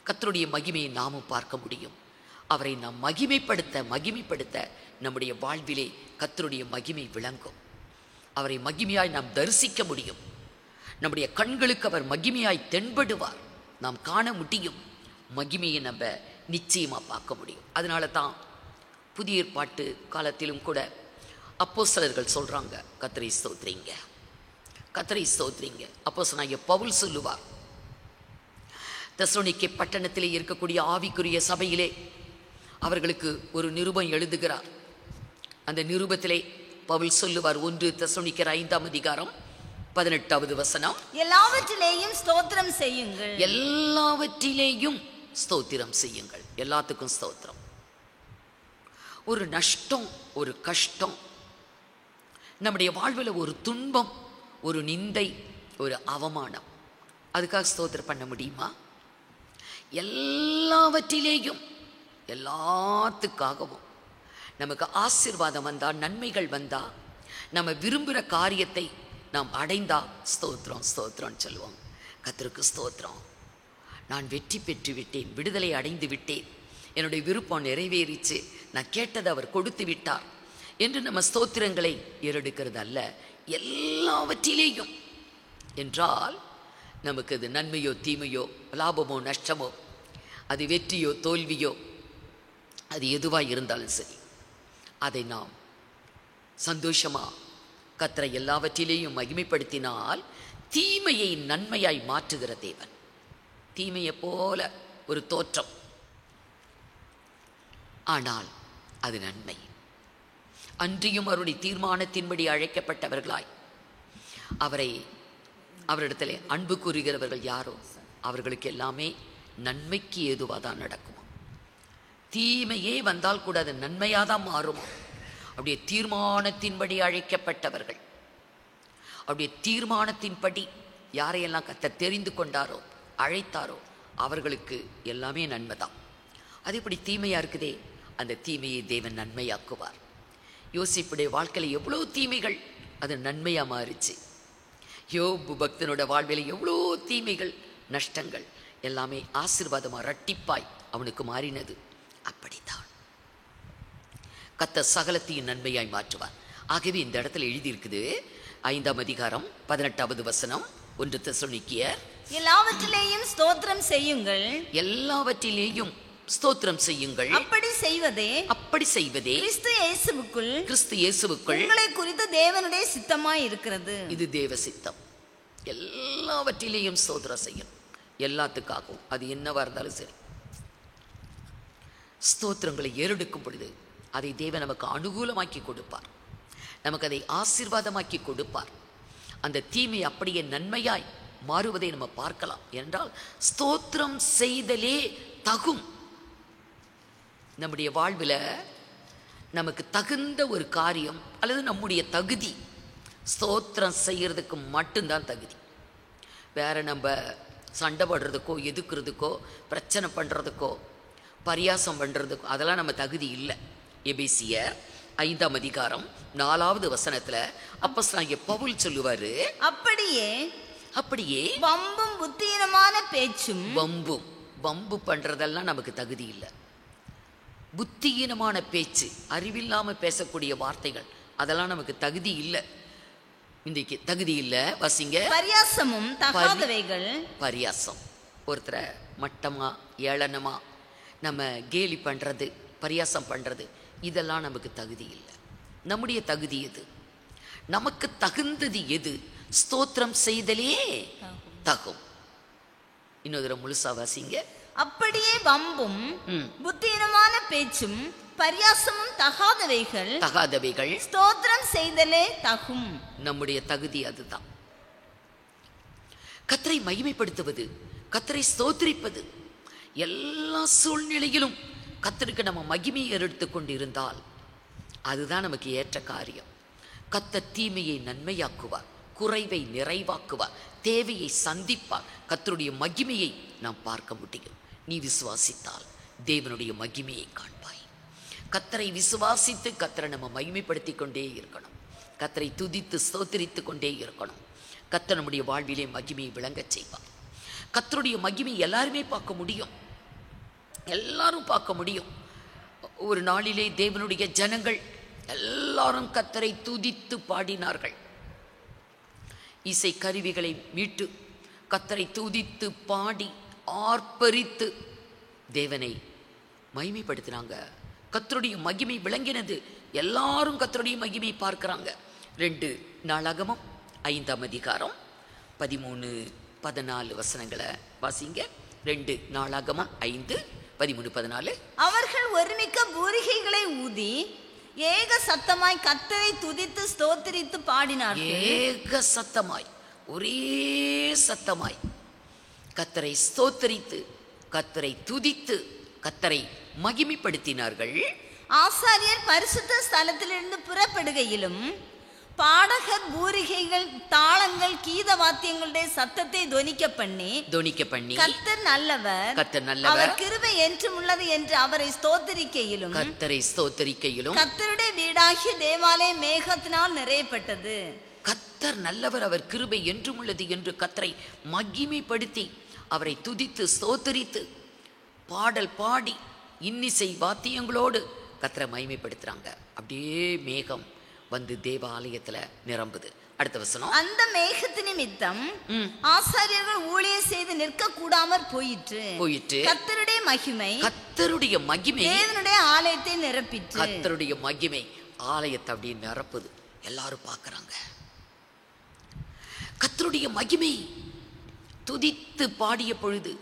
கர்த்தருடைய மகிமையை நாமும் பார்க்க முடியும். அவரை நாம் மகிமைப்படுத்த நம்முடைய வாழ்விலே கர்த்தருடைய மகிமை விளங்கும். அவரை மகிமையாய் நாம் தரிசிக்க முடியும். நம்முடைய கண்களுக்கு அவர் மகிமையாய் தென்படுவார். நாம் காண முடியும். மகிமையை நம்ம நிச்சயமா பார்க்க முடியும். அதனால தான் புதிய ஏற்பாட்டு காலத்திலும் கூட அப்போஸ்தலர்கள் சொல்றாங்க, கர்த்தரை ஸ்தோத்திரிங்க, கர்த்தரை ஸ்தோத்திரிங்க. அப்போஸ்தலனாகிய பவுல் சொல்லுவார், தெசலோனிக்கே பட்டணத்திலே இருக்கக்கூடிய ஆவிக்குரிய சபையிலே அவர்களுக்கு ஒரு நிருபம் எழுதுகிறார். அந்த நிருபத்திலே பவுல் சொல்லுவார், 1 தெசலோனிக்கேயர் 5ஆம் அதிகாரம் 18வது வசனம், எல்லாவற்றிலேயும் ஸ்தோத்திரம் செய்யுங்கள். எல்லாவற்றிலேயும் ஸ்தோத்திரம் செய்யுங்கள். எல்லாத்துக்கும் ஸ்தோத்திரம். ஒரு நஷ்டம், ஒரு கஷ்டம், நம்முடைய வாழ்வில் ஒரு துன்பம், ஒரு நிந்தை, ஒரு அவமானம், அதுக்காக ஸ்தோத்திரம் பண்ண முடியுமா? எல்லாவற்றிலேயும், எல்லாத்துக்காகவும் நமக்கு ஆசீர்வாதம் வந்தா, நன்மைகள் வந்தா, நம்ம விரும்புகிற காரியத்தை நாம் அடைந்தா ஸ்தோத்திரம் ஸ்தோத்திரம் சொல்லுவோம். கர்த்தருக்கு ஸ்தோத்திரம், நான் வெற்றி பெற்று விட்டேன், விடுதலை அடைந்து விட்டேன், என்னுடைய விருப்பம் நிறைவேறிச்சு, நான் கேட்டதை அவர் கொடுத்து விட்டார் என்று நம்ம ஸ்தோத்திரங்களை ஏறெடுக்கிறது அல்ல. எல்லாவற்றிலேயும் என்றால் நமக்கு அது நன்மையோ தீமையோ, லாபமோ நஷ்டமோ, அது வெற்றியோ தோல்வியோ, அது எதுவாக இருந்தாலும் சரி, அதை நாம் சந்தோஷமா கர்த்தரை எல்லாவற்றிலேயும் மகிமைப்படுத்தினால் தீமையை நன்மையாய் மாற்றுகிற தேவன். தீமையை போல ஒரு தோற்றம், ஆனால் அது நன்மை. அன்றியும் அவருடைய தீர்மானத்தின்படி அழைக்கப்பட்டவர்களாய் அவரிடத்திலே அன்பு கூறுகிறவர்கள் யாரோ அவர்களுக்கு எல்லாமே நன்மைக்கு ஏதுவாக தான் நடக்குமா. தீமையே வந்தால் கூட அது நன்மையாக தான் மாறுமா. அவருடைய தீர்மானத்தின்படி அழைக்கப்பட்டவர்கள், அவருடைய தீர்மானத்தின்படி யாரையெல்லாம் கர்த்தர் தெரிந்து கொண்டாரோ, அழைத்தாரோ, அவர்களுக்கு எல்லாமே நன்மைதான். அது இப்படி தீமையா இருக்குதே, அந்த தீமையை தேவன் நன்மையாக்குவார். யோசிப்புடைய வாழ்க்கையில் எவ்வளோ தீமைகள் அது நன்மையா மாறிச்சு. யோபு பக்தனோட வாழ்வில் எவ்வளோ தீமைகள் நஷ்டங்கள் எல்லாமே ஆசீர்வாதமா இரட்டிப்பாய் அவனுக்கு மாறினது. அப்படித்தான் கர்த்தர் சகலத்தையும் நன்மையாய் மாற்றுவார். ஆகவே இந்த இடத்துல எழுதியிருக்குது, 5ஆம் அதிகாரம் 18வது வசனம், 1 தெசலோனிக்கேயர், எல்லாவற்றிலேயும் ஸ்தோத்திரம் செய்யுங்கள். எல்லாவற்றிலேயும் ஸ்தோத்திரம் செய்யுங்கள். அப்படி செய்வதே கிறிஸ்து இயேசுவுக்குள் உங்களை குறித்து தேவனுடைய சித்தமாய் இருக்கிறது. இது தேவ சித்தம். எல்லாவற்றிலேயும் ஸ்தோத்திரம் செய்யணும், எல்லாத்துக்காகவும். அது என்னவா இருந்தாலும் சரி. ஸ்தோத்திரங்களை ஏறெடுக்கும் பொழுது அதை தேவன் நமக்கு அனுகூலமாக்கி கொடுப்பார், நமக்கு அதை ஆசீர்வாதமாக்கி கொடுப்பார். அந்த தீமை அப்படியே நன்மையாய் மாறுவதை நம்ம பார்க்கலாம். என்றால் ஸ்தோத்திரம் செய்தலே தகும். நம்முடைய வாழ்வில் நமக்கு தகுந்த ஒரு காரியம் அல்லது நம்முடைய தகுதி ஸ்தோத்திரம் செய்யறதுக்கு மட்டும்தான் தகுதி. வேற நம்ம சண்டை போடுறதுக்கோ, எதுக்குறதுக்கோ, பிரச்சனை பண்ணுறதுக்கோ, பரியாசம் பண்ணுறதுக்கோ அதெல்லாம் நம்ம தகுதி இல்லை. எபேசியர் 5ஆம் அதிகாரம் 4வது வசனத்துல அப்போஸ்தலனாகிய பவுல் சொல்லுவாரு, அப்படியே வம்பும் புத்தியீனமான பேச்சும். வம்பு பண்றதெல்லாம் நமக்கு தகுதி இல்லை. புத்தியீனமான பேச்சு, அறிவில்லாம பேசக்கூடிய வார்த்தைகள், அதெல்லாம் நமக்கு தகுதி இல்லை. இன்றைக்கு தகுதி இல்லை. வசிங்க. பரியாசமும் தகாதவைகள். பரியாசம், ஒருத்தரை மட்டமா ஏளனமா நம்ம கேலி பண்றது, பரியாசம் பண்றது, இதெல்லாம் நமக்கு தகுதி இல்லை. நம்முடைய தகுதி எது? நமக்கு தகுந்தது எது? ஸ்தோத்திரம் செய்தலே தகும். இன்னொரு முழுசா வாசிங்க. அப்படியே வம்பும் புத்தியீனமான பேச்சும் பரியாசமும் தகாதவைகள் ஸ்தோத்திரம் செய்தலே தகும். நம்முடைய தகுதி அதுதான். கர்த்தரை மகிமைப்படுத்துவது, கர்த்தரை ஸ்தோத்திரிப்பது, எல்லா சூழ்நிலையிலும் கர்த்தருக்கு நம்ம மகிமையை எடுத்துக் கொண்டிருந்தால் அதுதான் நமக்கு ஏற்ற காரியம். கர்த்தர் தீமையை நன்மையாக்குவார், குறைவை நிறைவாக்குவார், தேவையை சந்திப்பார். கர்த்தருடைய மகிமையை நாம் பார்க்க முடியும். நீ விசுவாசித்தால் தேவனுடைய மகிமையை காண்பாய். கர்த்தரை விசுவாசித்து கர்த்தரை நம்ம மகிமைப்படுத்தி கொண்டே இருக்கணும். கர்த்தரை துதித்து ஸ்தோத்திரித்து கொண்டே இருக்கணும். கர்த்தர் நம்முடைய வாழ்விலே மகிமையை விளங்கச் செய்வார். கர்த்தருடைய மகிமை எல்லாருமே பார்க்க முடியும், எல்லாரும் பார்க்க முடியும். ஒரு நாளிலே தேவனுடைய ஜனங்கள் எல்லாரும் கர்த்தரை துதித்து பாடினார்கள். இசை கருவிகளை மீட்டு கர்த்தரை துதித்து பாடி ஆர்ப்பரித்து தேவனை மகிமைப்படுத்தினாங்க. கர்த்தருடைய மகிமை விளங்கினது. எல்லாரும் கர்த்தருடைய மகிமையை பார்க்கிறாங்க. 2 நாளாகமம் 5ஆம் அதிகாரம் 13-14 வசனங்களை வாசிங்க. 2 நாளாகமம் 5:13-14. அவர்கள் ஒருமிக்க பூரிகைகளை ஊதி ஏக சத்தமாய் கர்த்தரை துதித்து ஸ்தோத்திரித்து பாடினார்கள். ஏக சத்தமாய், ஒரே சத்தமாய் கர்த்தரை ஸ்தோத்திரித்து, கர்த்தரை துதித்து, கர்த்தரை மகிமைப்படுத்தினார்கள். ஆசாரியர் பரிசுத்த ஸ்தலத்திலிருந்து புறப்படுகையிலும் பாடகர் பூரிகைகள், தாளங்கள், கீத வாத்தியங்களுடைய சத்தத்தை தொனிக்க பண்ணி கர்த்தர் நல்லவர், அவர் கிருபை என்றும் உள்ளது என்று அவரை ஸ்தோத்திரிக்கையிலும், கர்த்தருடைய வீடாகிய தேவாலயம் மேகத்தினால் நிறையப்பட்டது. கர்த்தர் நல்லவர், அவர் கிருபை என்றும் உள்ளது என்று கர்த்தரை மகிமைப்படுத்தி அவரை துதித்து ஸ்தோத்திரித்து பாடல் பாடி இன்னிசை வாத்தியங்களோடு கர்த்தரை மகிமைப்படுத்துறாங்க. அப்படியே மேகம் வந்து தேவாலயத்துல நிரம்புது. அடுத்த வசனம். அந்த மேகத்து நிமித்தம் ஆசாரியர்கள் ஊழியம் செய்து நிற்க கூடாமற் போயிற்று. கர்த்தருடைய மகிமை தேவனுடைய ஆலயத்தை நிரப்பிற்று. கர்த்தருடைய மகிமை ஆலயத்தை அப்படியே நிரப்புது. எல்லாரும் பார்க்கறாங்க. கர்த்தருடைய மகிமை துதித்து பாடிய பொழுது,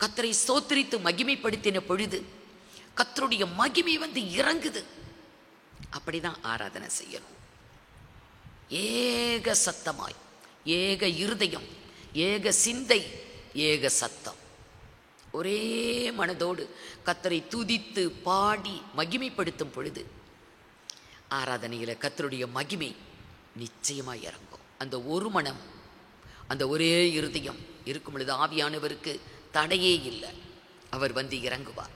கர்த்தரை ஸ்தோத்திரித்து மகிமைப்படுத்தின பொழுது கர்த்தருடைய மகிமை வந்து இறங்குது. அப்படிதான் ஆராதனை செய்யணும். ஏக சத்தமாய், ஏக இருதயம், ஏக சிந்தை, ஏக சத்தம், ஒரே மனதோடு கர்த்தரை துதித்து பாடி மகிமைப்படுத்தும் பொழுது ஆராதனையில கர்த்தருடைய மகிமை நிச்சயமாய் இறங்கும். அந்த ஒரு மனம், அந்த ஒரே இருதயம் இருக்கும் பொழுது ஆவியானவருக்கு தடையே இல்லை, அவர் வந்து இறங்குவார்.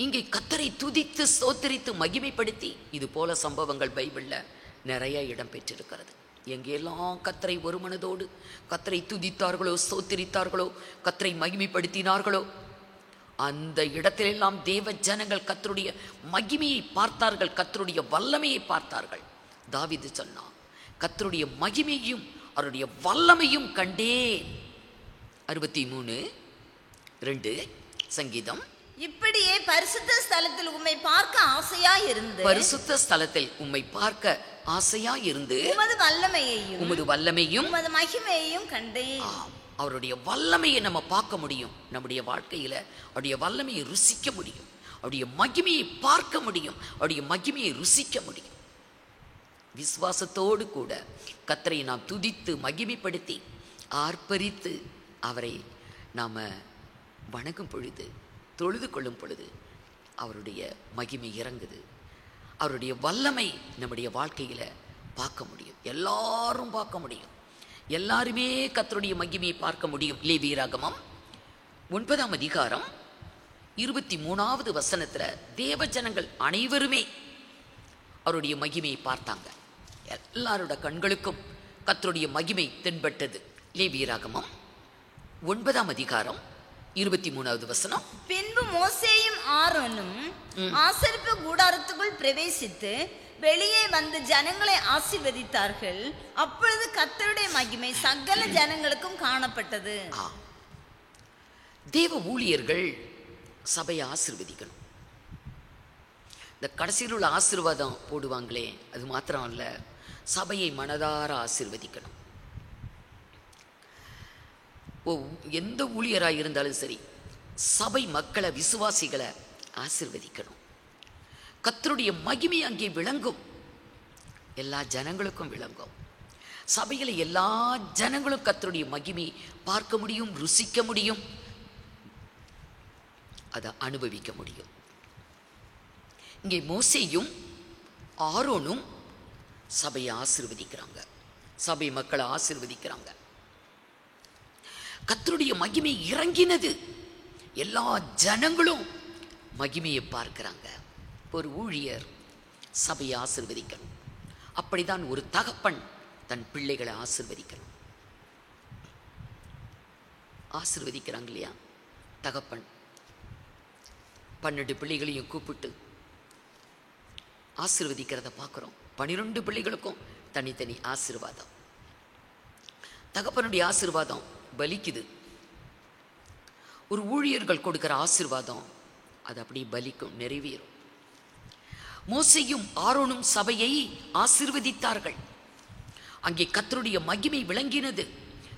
இங்கே கர்த்தரை துதித்து ஸ்தோத்திரித்து மகிமைப்படுத்தி, இது போல சம்பவங்கள் பைபிள்ல நிறைய இடம் பெற்றிருக்கிறது. எங்கெல்லாம் கர்த்தரை ஒரு மனதோடு கர்த்தரை துதித்தார்களோ, ஸ்தோத்திரித்தார்களோ, கர்த்தரை மகிமைப்படுத்தினார்களோ, அந்த இடத்திலெல்லாம் தேவ ஜனங்கள் கர்த்தருடைய மகிமையை பார்த்தார்கள், கர்த்தருடைய வல்லமையை பார்த்தார்கள். தாவீது சொன்னான், கர்த்தருடைய மகிமையும் அவருடைய வல்லமையும் கண்டேன். 63:2 சங்கீதம். இப்படியே பரிசுத்த ஸ்தலத்தில் உம்மை பார்க்க ஆசையாய் இருந்து பரிசுத்த ஸ்தலத்தில் உம்மை பார்க்க ஆசையாய் இருந்து உமது வல்லமையையும் உமது மகிமையையும் கண்டேன். அவருடைய வல்லமையை நம்ம பார்க்க முடியும். நம்முடைய வாழ்க்கையில அவருடைய வல்லமையை ருசிக்க முடியும். அவருடைய மகிமையை பார்க்க முடியும். அவருடைய மகிமையை ருசிக்க முடியும். விசுவாசத்தோடு கூட கர்த்தரை நாம் துதித்து மகிமைப்படுத்தி ஆர்ப்பரித்து அவரை நாம வணங்கும் பொழுது, தொழுது கொள்ளும் பொழுது அவருடைய மகிமை இறங்குது. அவருடைய வல்லமை நம்முடைய வாழ்க்கையில பார்க்க முடியும். எல்லாரும் பார்க்க முடியும். எல்லாருமே கர்த்தருடைய மகிமையை பார்க்க முடியும். லேவியராகமம் 9ஆம் அதிகாரம் 23வது வசனத்துல தேவ ஜனங்கள் அனைவருமே அவருடைய மகிமையை பார்த்தாங்க. எல்லாரோட கண்களுக்கும் கர்த்தருடைய மகிமை தென்பட்டது. லேவியராகமம் 9ஆம் அதிகாரம் 23வது வசனம். பின்பு மோசேயும் ஆரோனும் ஆசரிப்பு கூடாரத்துக்குள் பிரவேசித்து வெளியே வந்து ஜனங்களை ஆசீர்வதித்தார்கள். அப்பொழுது கர்த்தருடைய மகிமை சகல ஜனங்களுக்கும் காணப்பட்டது. தேவ ஊழியர்கள் சபையை ஆசீர்வதிக்கணும். இந்த கடைசியில் உள்ள ஆசீர்வாதம் போடுவாங்களே, அது மாத்திரம் அல்ல, சபையை மனதார ஆசீர்வதிக்கணும். எந்த ஊழியராக இருந்தாலும் சரி, சபை மக்களை, விசுவாசிகளை ஆசீர்வதிக்கணும். கர்த்தருடைய மகிமை அங்கே விளங்கும். எல்லா ஜனங்களுக்கும் விளங்கும். சபையில் எல்லா ஜனங்களும் கர்த்தருடைய மகிமை பார்க்க முடியும், ருசிக்க முடியும், அதை அனுபவிக்க முடியும். இங்கே மோசேயும் ஆரோனும் சபையை ஆசீர்வதிக்கிறாங்க. சபை மக்களை ஆசீர்வதிக்கிறாங்க. கர்த்தருடைய மகிமை இறங்கினது. எல்லா ஜனங்களும் மகிமையை பார்க்கிறாங்க. ஒரு ஊழியர் சபையை ஆசீர்வதிக்கணும். அப்படிதான் ஒரு தகப்பன் தன் பிள்ளைகளை ஆசீர்வதிக்கணும். ஆசீர்வதிக்கிறாங்க இல்லையா? தகப்பன் 12 பிள்ளைகளையும் கூப்பிட்டு ஆசீர்வதிக்கிறத பார்க்குறோம். 12 பிள்ளைகளுக்கும் தனித்தனி ஆசீர்வாதம். தகப்பனுடைய ஆசீர்வாதம் பலிக்குது. ஒரு ஊழியர்கள் கொடுக்கிற ஆசீர்வாதம் அது அப்படியே பலிக்கும், நிறைவேறும். மோசேயும் ஆரோனும் சபையை ஆசீர்வதித்தார்கள். அங்கே கர்த்தருடைய மகிமை விளங்கினது.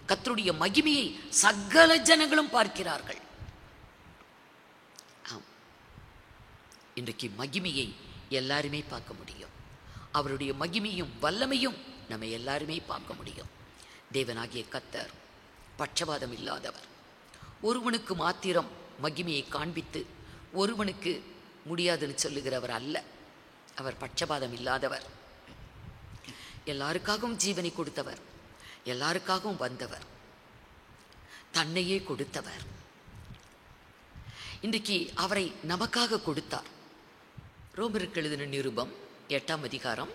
கர்த்தருடைய மகிமையை சகல ஜனங்களும் பார்க்கிறார்கள். இன்றைக்கு மகிமையை எல்லாருமே பார்க்க முடியும். அவருடைய மகிமையும் வல்லமையும் நம்ம எல்லாருமே பார்க்க முடியும். தேவனாகிய கர்த்தர் பட்சபாதம் இல்லாதவர். ஒருவனுக்கு மாத்திரம் மகிமையை காண்பித்து ஒருவனுக்கு முடியாதுன்னு சொல்லுகிறவர் அல்ல. அவர் பட்சபாதம் இல்லாதவர். எல்லாருக்காகவும் ஜீவனை கொடுத்தவர், எல்லாருக்காகவும் வந்தவர், தன்னையே கொடுத்தவர். இன்றைக்கு அவரை நமக்காக கொடுத்தார். ரோமருக்கு எழுதின நிருபம் 8ஆம் அதிகாரம்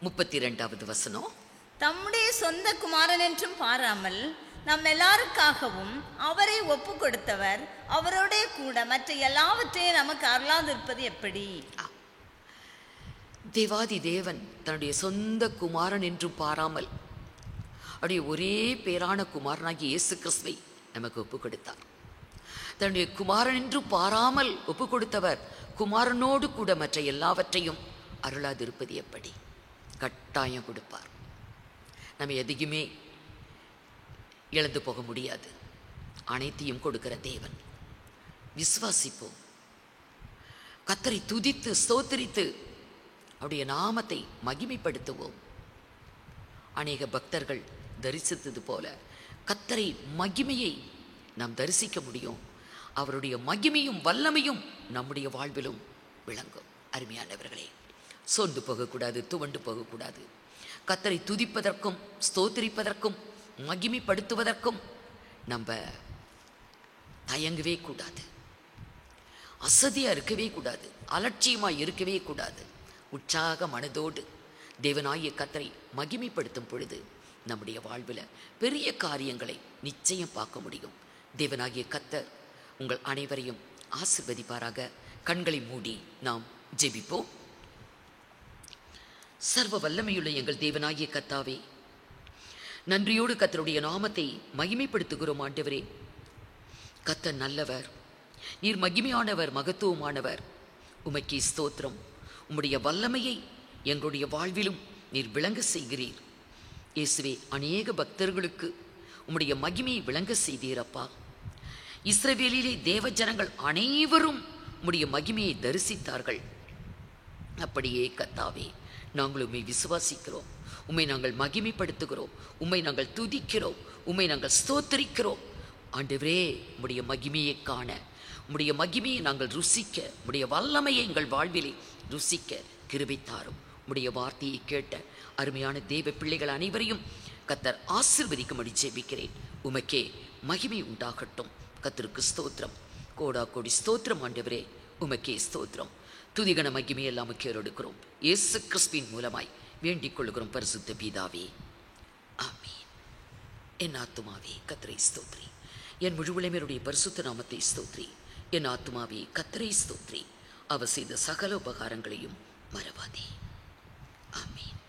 32வது வசனம். தம்முடைய சொந்த குமாரன் என்றும் பாராமல் நம் எல்லாருக்காகவும் அவரை ஒப்பு கொடுத்தவர் அவரோட கூட மற்ற எல்லாவற்றையும் நமக்கு அருளாதிருப்பது எப்படி? தேவாதி தேவன் தன்னுடைய சொந்த குமாரன் என்றும் பாராமல் அவருடைய ஒரே பேரான குமாரனாகிய இயேசு கிறிஸ்துவை நமக்கு ஒப்பு கொடுத்தார். தன்னுடைய குமாரன் என்றும் பாராமல் ஒப்பு கொடுத்தவர் குமாரனோடு கூட மற்ற எல்லாவற்றையும் அருளாதிருப்பது எப்படி? கட்டாயம் கொடுப்பார். நம்ம எதையுமே இழந்து போக முடியாது. அனைத்தையும் கொடுக்கிற தேவன். விசுவாசிப்போம். கர்த்தரை துதித்து ஸ்தோத்திரித்து அவருடைய நாமத்தை மகிமைப்படுத்துவோம். அநேக பக்தர்கள் தரிசித்தது போல கர்த்தரை மகிமையை நாம் தரிசிக்க முடியும். அவருடைய மகிமையும் வல்லமையும் நம்முடைய வாழ்விலும் விளங்கும். அருமையானவர்களே, சோர்ந்து போகக்கூடாது, துவண்டு போகக்கூடாது. கர்த்தரை துதிப்பதற்கும் ஸ்தோத்திரிப்பதற்கும் மகிமைப்படுத்துவதற்கும் நம்ம தயங்கவே கூடாது. அசதியாக இருக்கவே கூடாது. அலட்சியமாக இருக்கவே கூடாது. உற்சாக மனதோடு தேவனாகிய கர்த்தரை மகிமைப்படுத்தும் பொழுது நம்முடைய வாழ்வில் பெரிய காரியங்களை நிச்சயம் பார்க்க முடியும். தேவனாகிய கர்த்தர் உங்கள் அனைவரையும் ஆசீர்வதிப்பாராக. கண்களை மூடி நாம் ஜெபிப்போம். சர்வ வல்லமையுள்ள எங்கள் தேவனாகிய கர்த்தாவே, நன்றியோடு கர்த்தருடைய நாமத்தை மகிமைப்படுத்துகிறோம். ஆண்டவரே, கர்த்தர் நல்லவர், நீர் மகிமையானவர், மகத்துவமானவர். உமக்கே ஸ்தோத்திரம். உம்முடைய வல்லமையை எங்களுடைய வாழ்விலும் நீர் விளங்க செய்கிறீர். இயேசுவே, அநேக பக்தர்களுக்கு உம்முடைய மகிமையை விளங்க செய்தீரப்பா. இஸ்ரவேலிலே தேவ ஜனங்கள் அனைவரும் உம்முடைய மகிமையை தரிசித்தார்கள். அப்படியே கர்த்தாவே, நாங்கள் உம்மை விசுவாசிக்கிறோம், உம்மை நாங்கள் மகிமைப்படுத்துகிறோம், உம்மை நாங்கள் துதிக்கிறோம், உம்மை நாங்கள் ஸ்தோத்தரிக்கிறோம். ஆண்டவரே, உம்முடைய மகிமையை காண, உம்முடைய மகிமையை நாங்கள் ருசிக்க, உம்முடைய வல்லமையை எங்கள் வாழ்விலே ருசிக்க கிருபை தாரும். உம்முடைய வார்த்தையை கேட்ட அருமையான தேவ பிள்ளைகள் அனைவரையும் கர்த்தர் ஆசீர்வதிக்கும்படி ஜெபிக்கிறேன். உமக்கே மகிமை உண்டாகட்டும். கர்த்தருக்கு ஸ்தோத்திரம், கோடா கோடி ஸ்தோத்திரம். ஆண்டவரே, உமக்கே ஸ்தோத்திரம். துதிகன மகிமை எல்லாம் எடுக்கிறோம். இயேசு கிறிஸ்துவின் மூலமாய் வேண்டிக் கொள்கிறோம் பரிசுத்த பிதாவே, ஆமீன். என் ஆத்துமாவே கர்த்தரை ஸ்தோத்ரி, என் முழுவலமையுடைய பரிசுத்த நாமத்தை ஸ்தோத்ரி. என் ஆத்துமாவே கர்த்தரை ஸ்தோத்ரி, அவர் செய்த சகல உபகாரங்களையும் மறவாதே. ஆமீன்.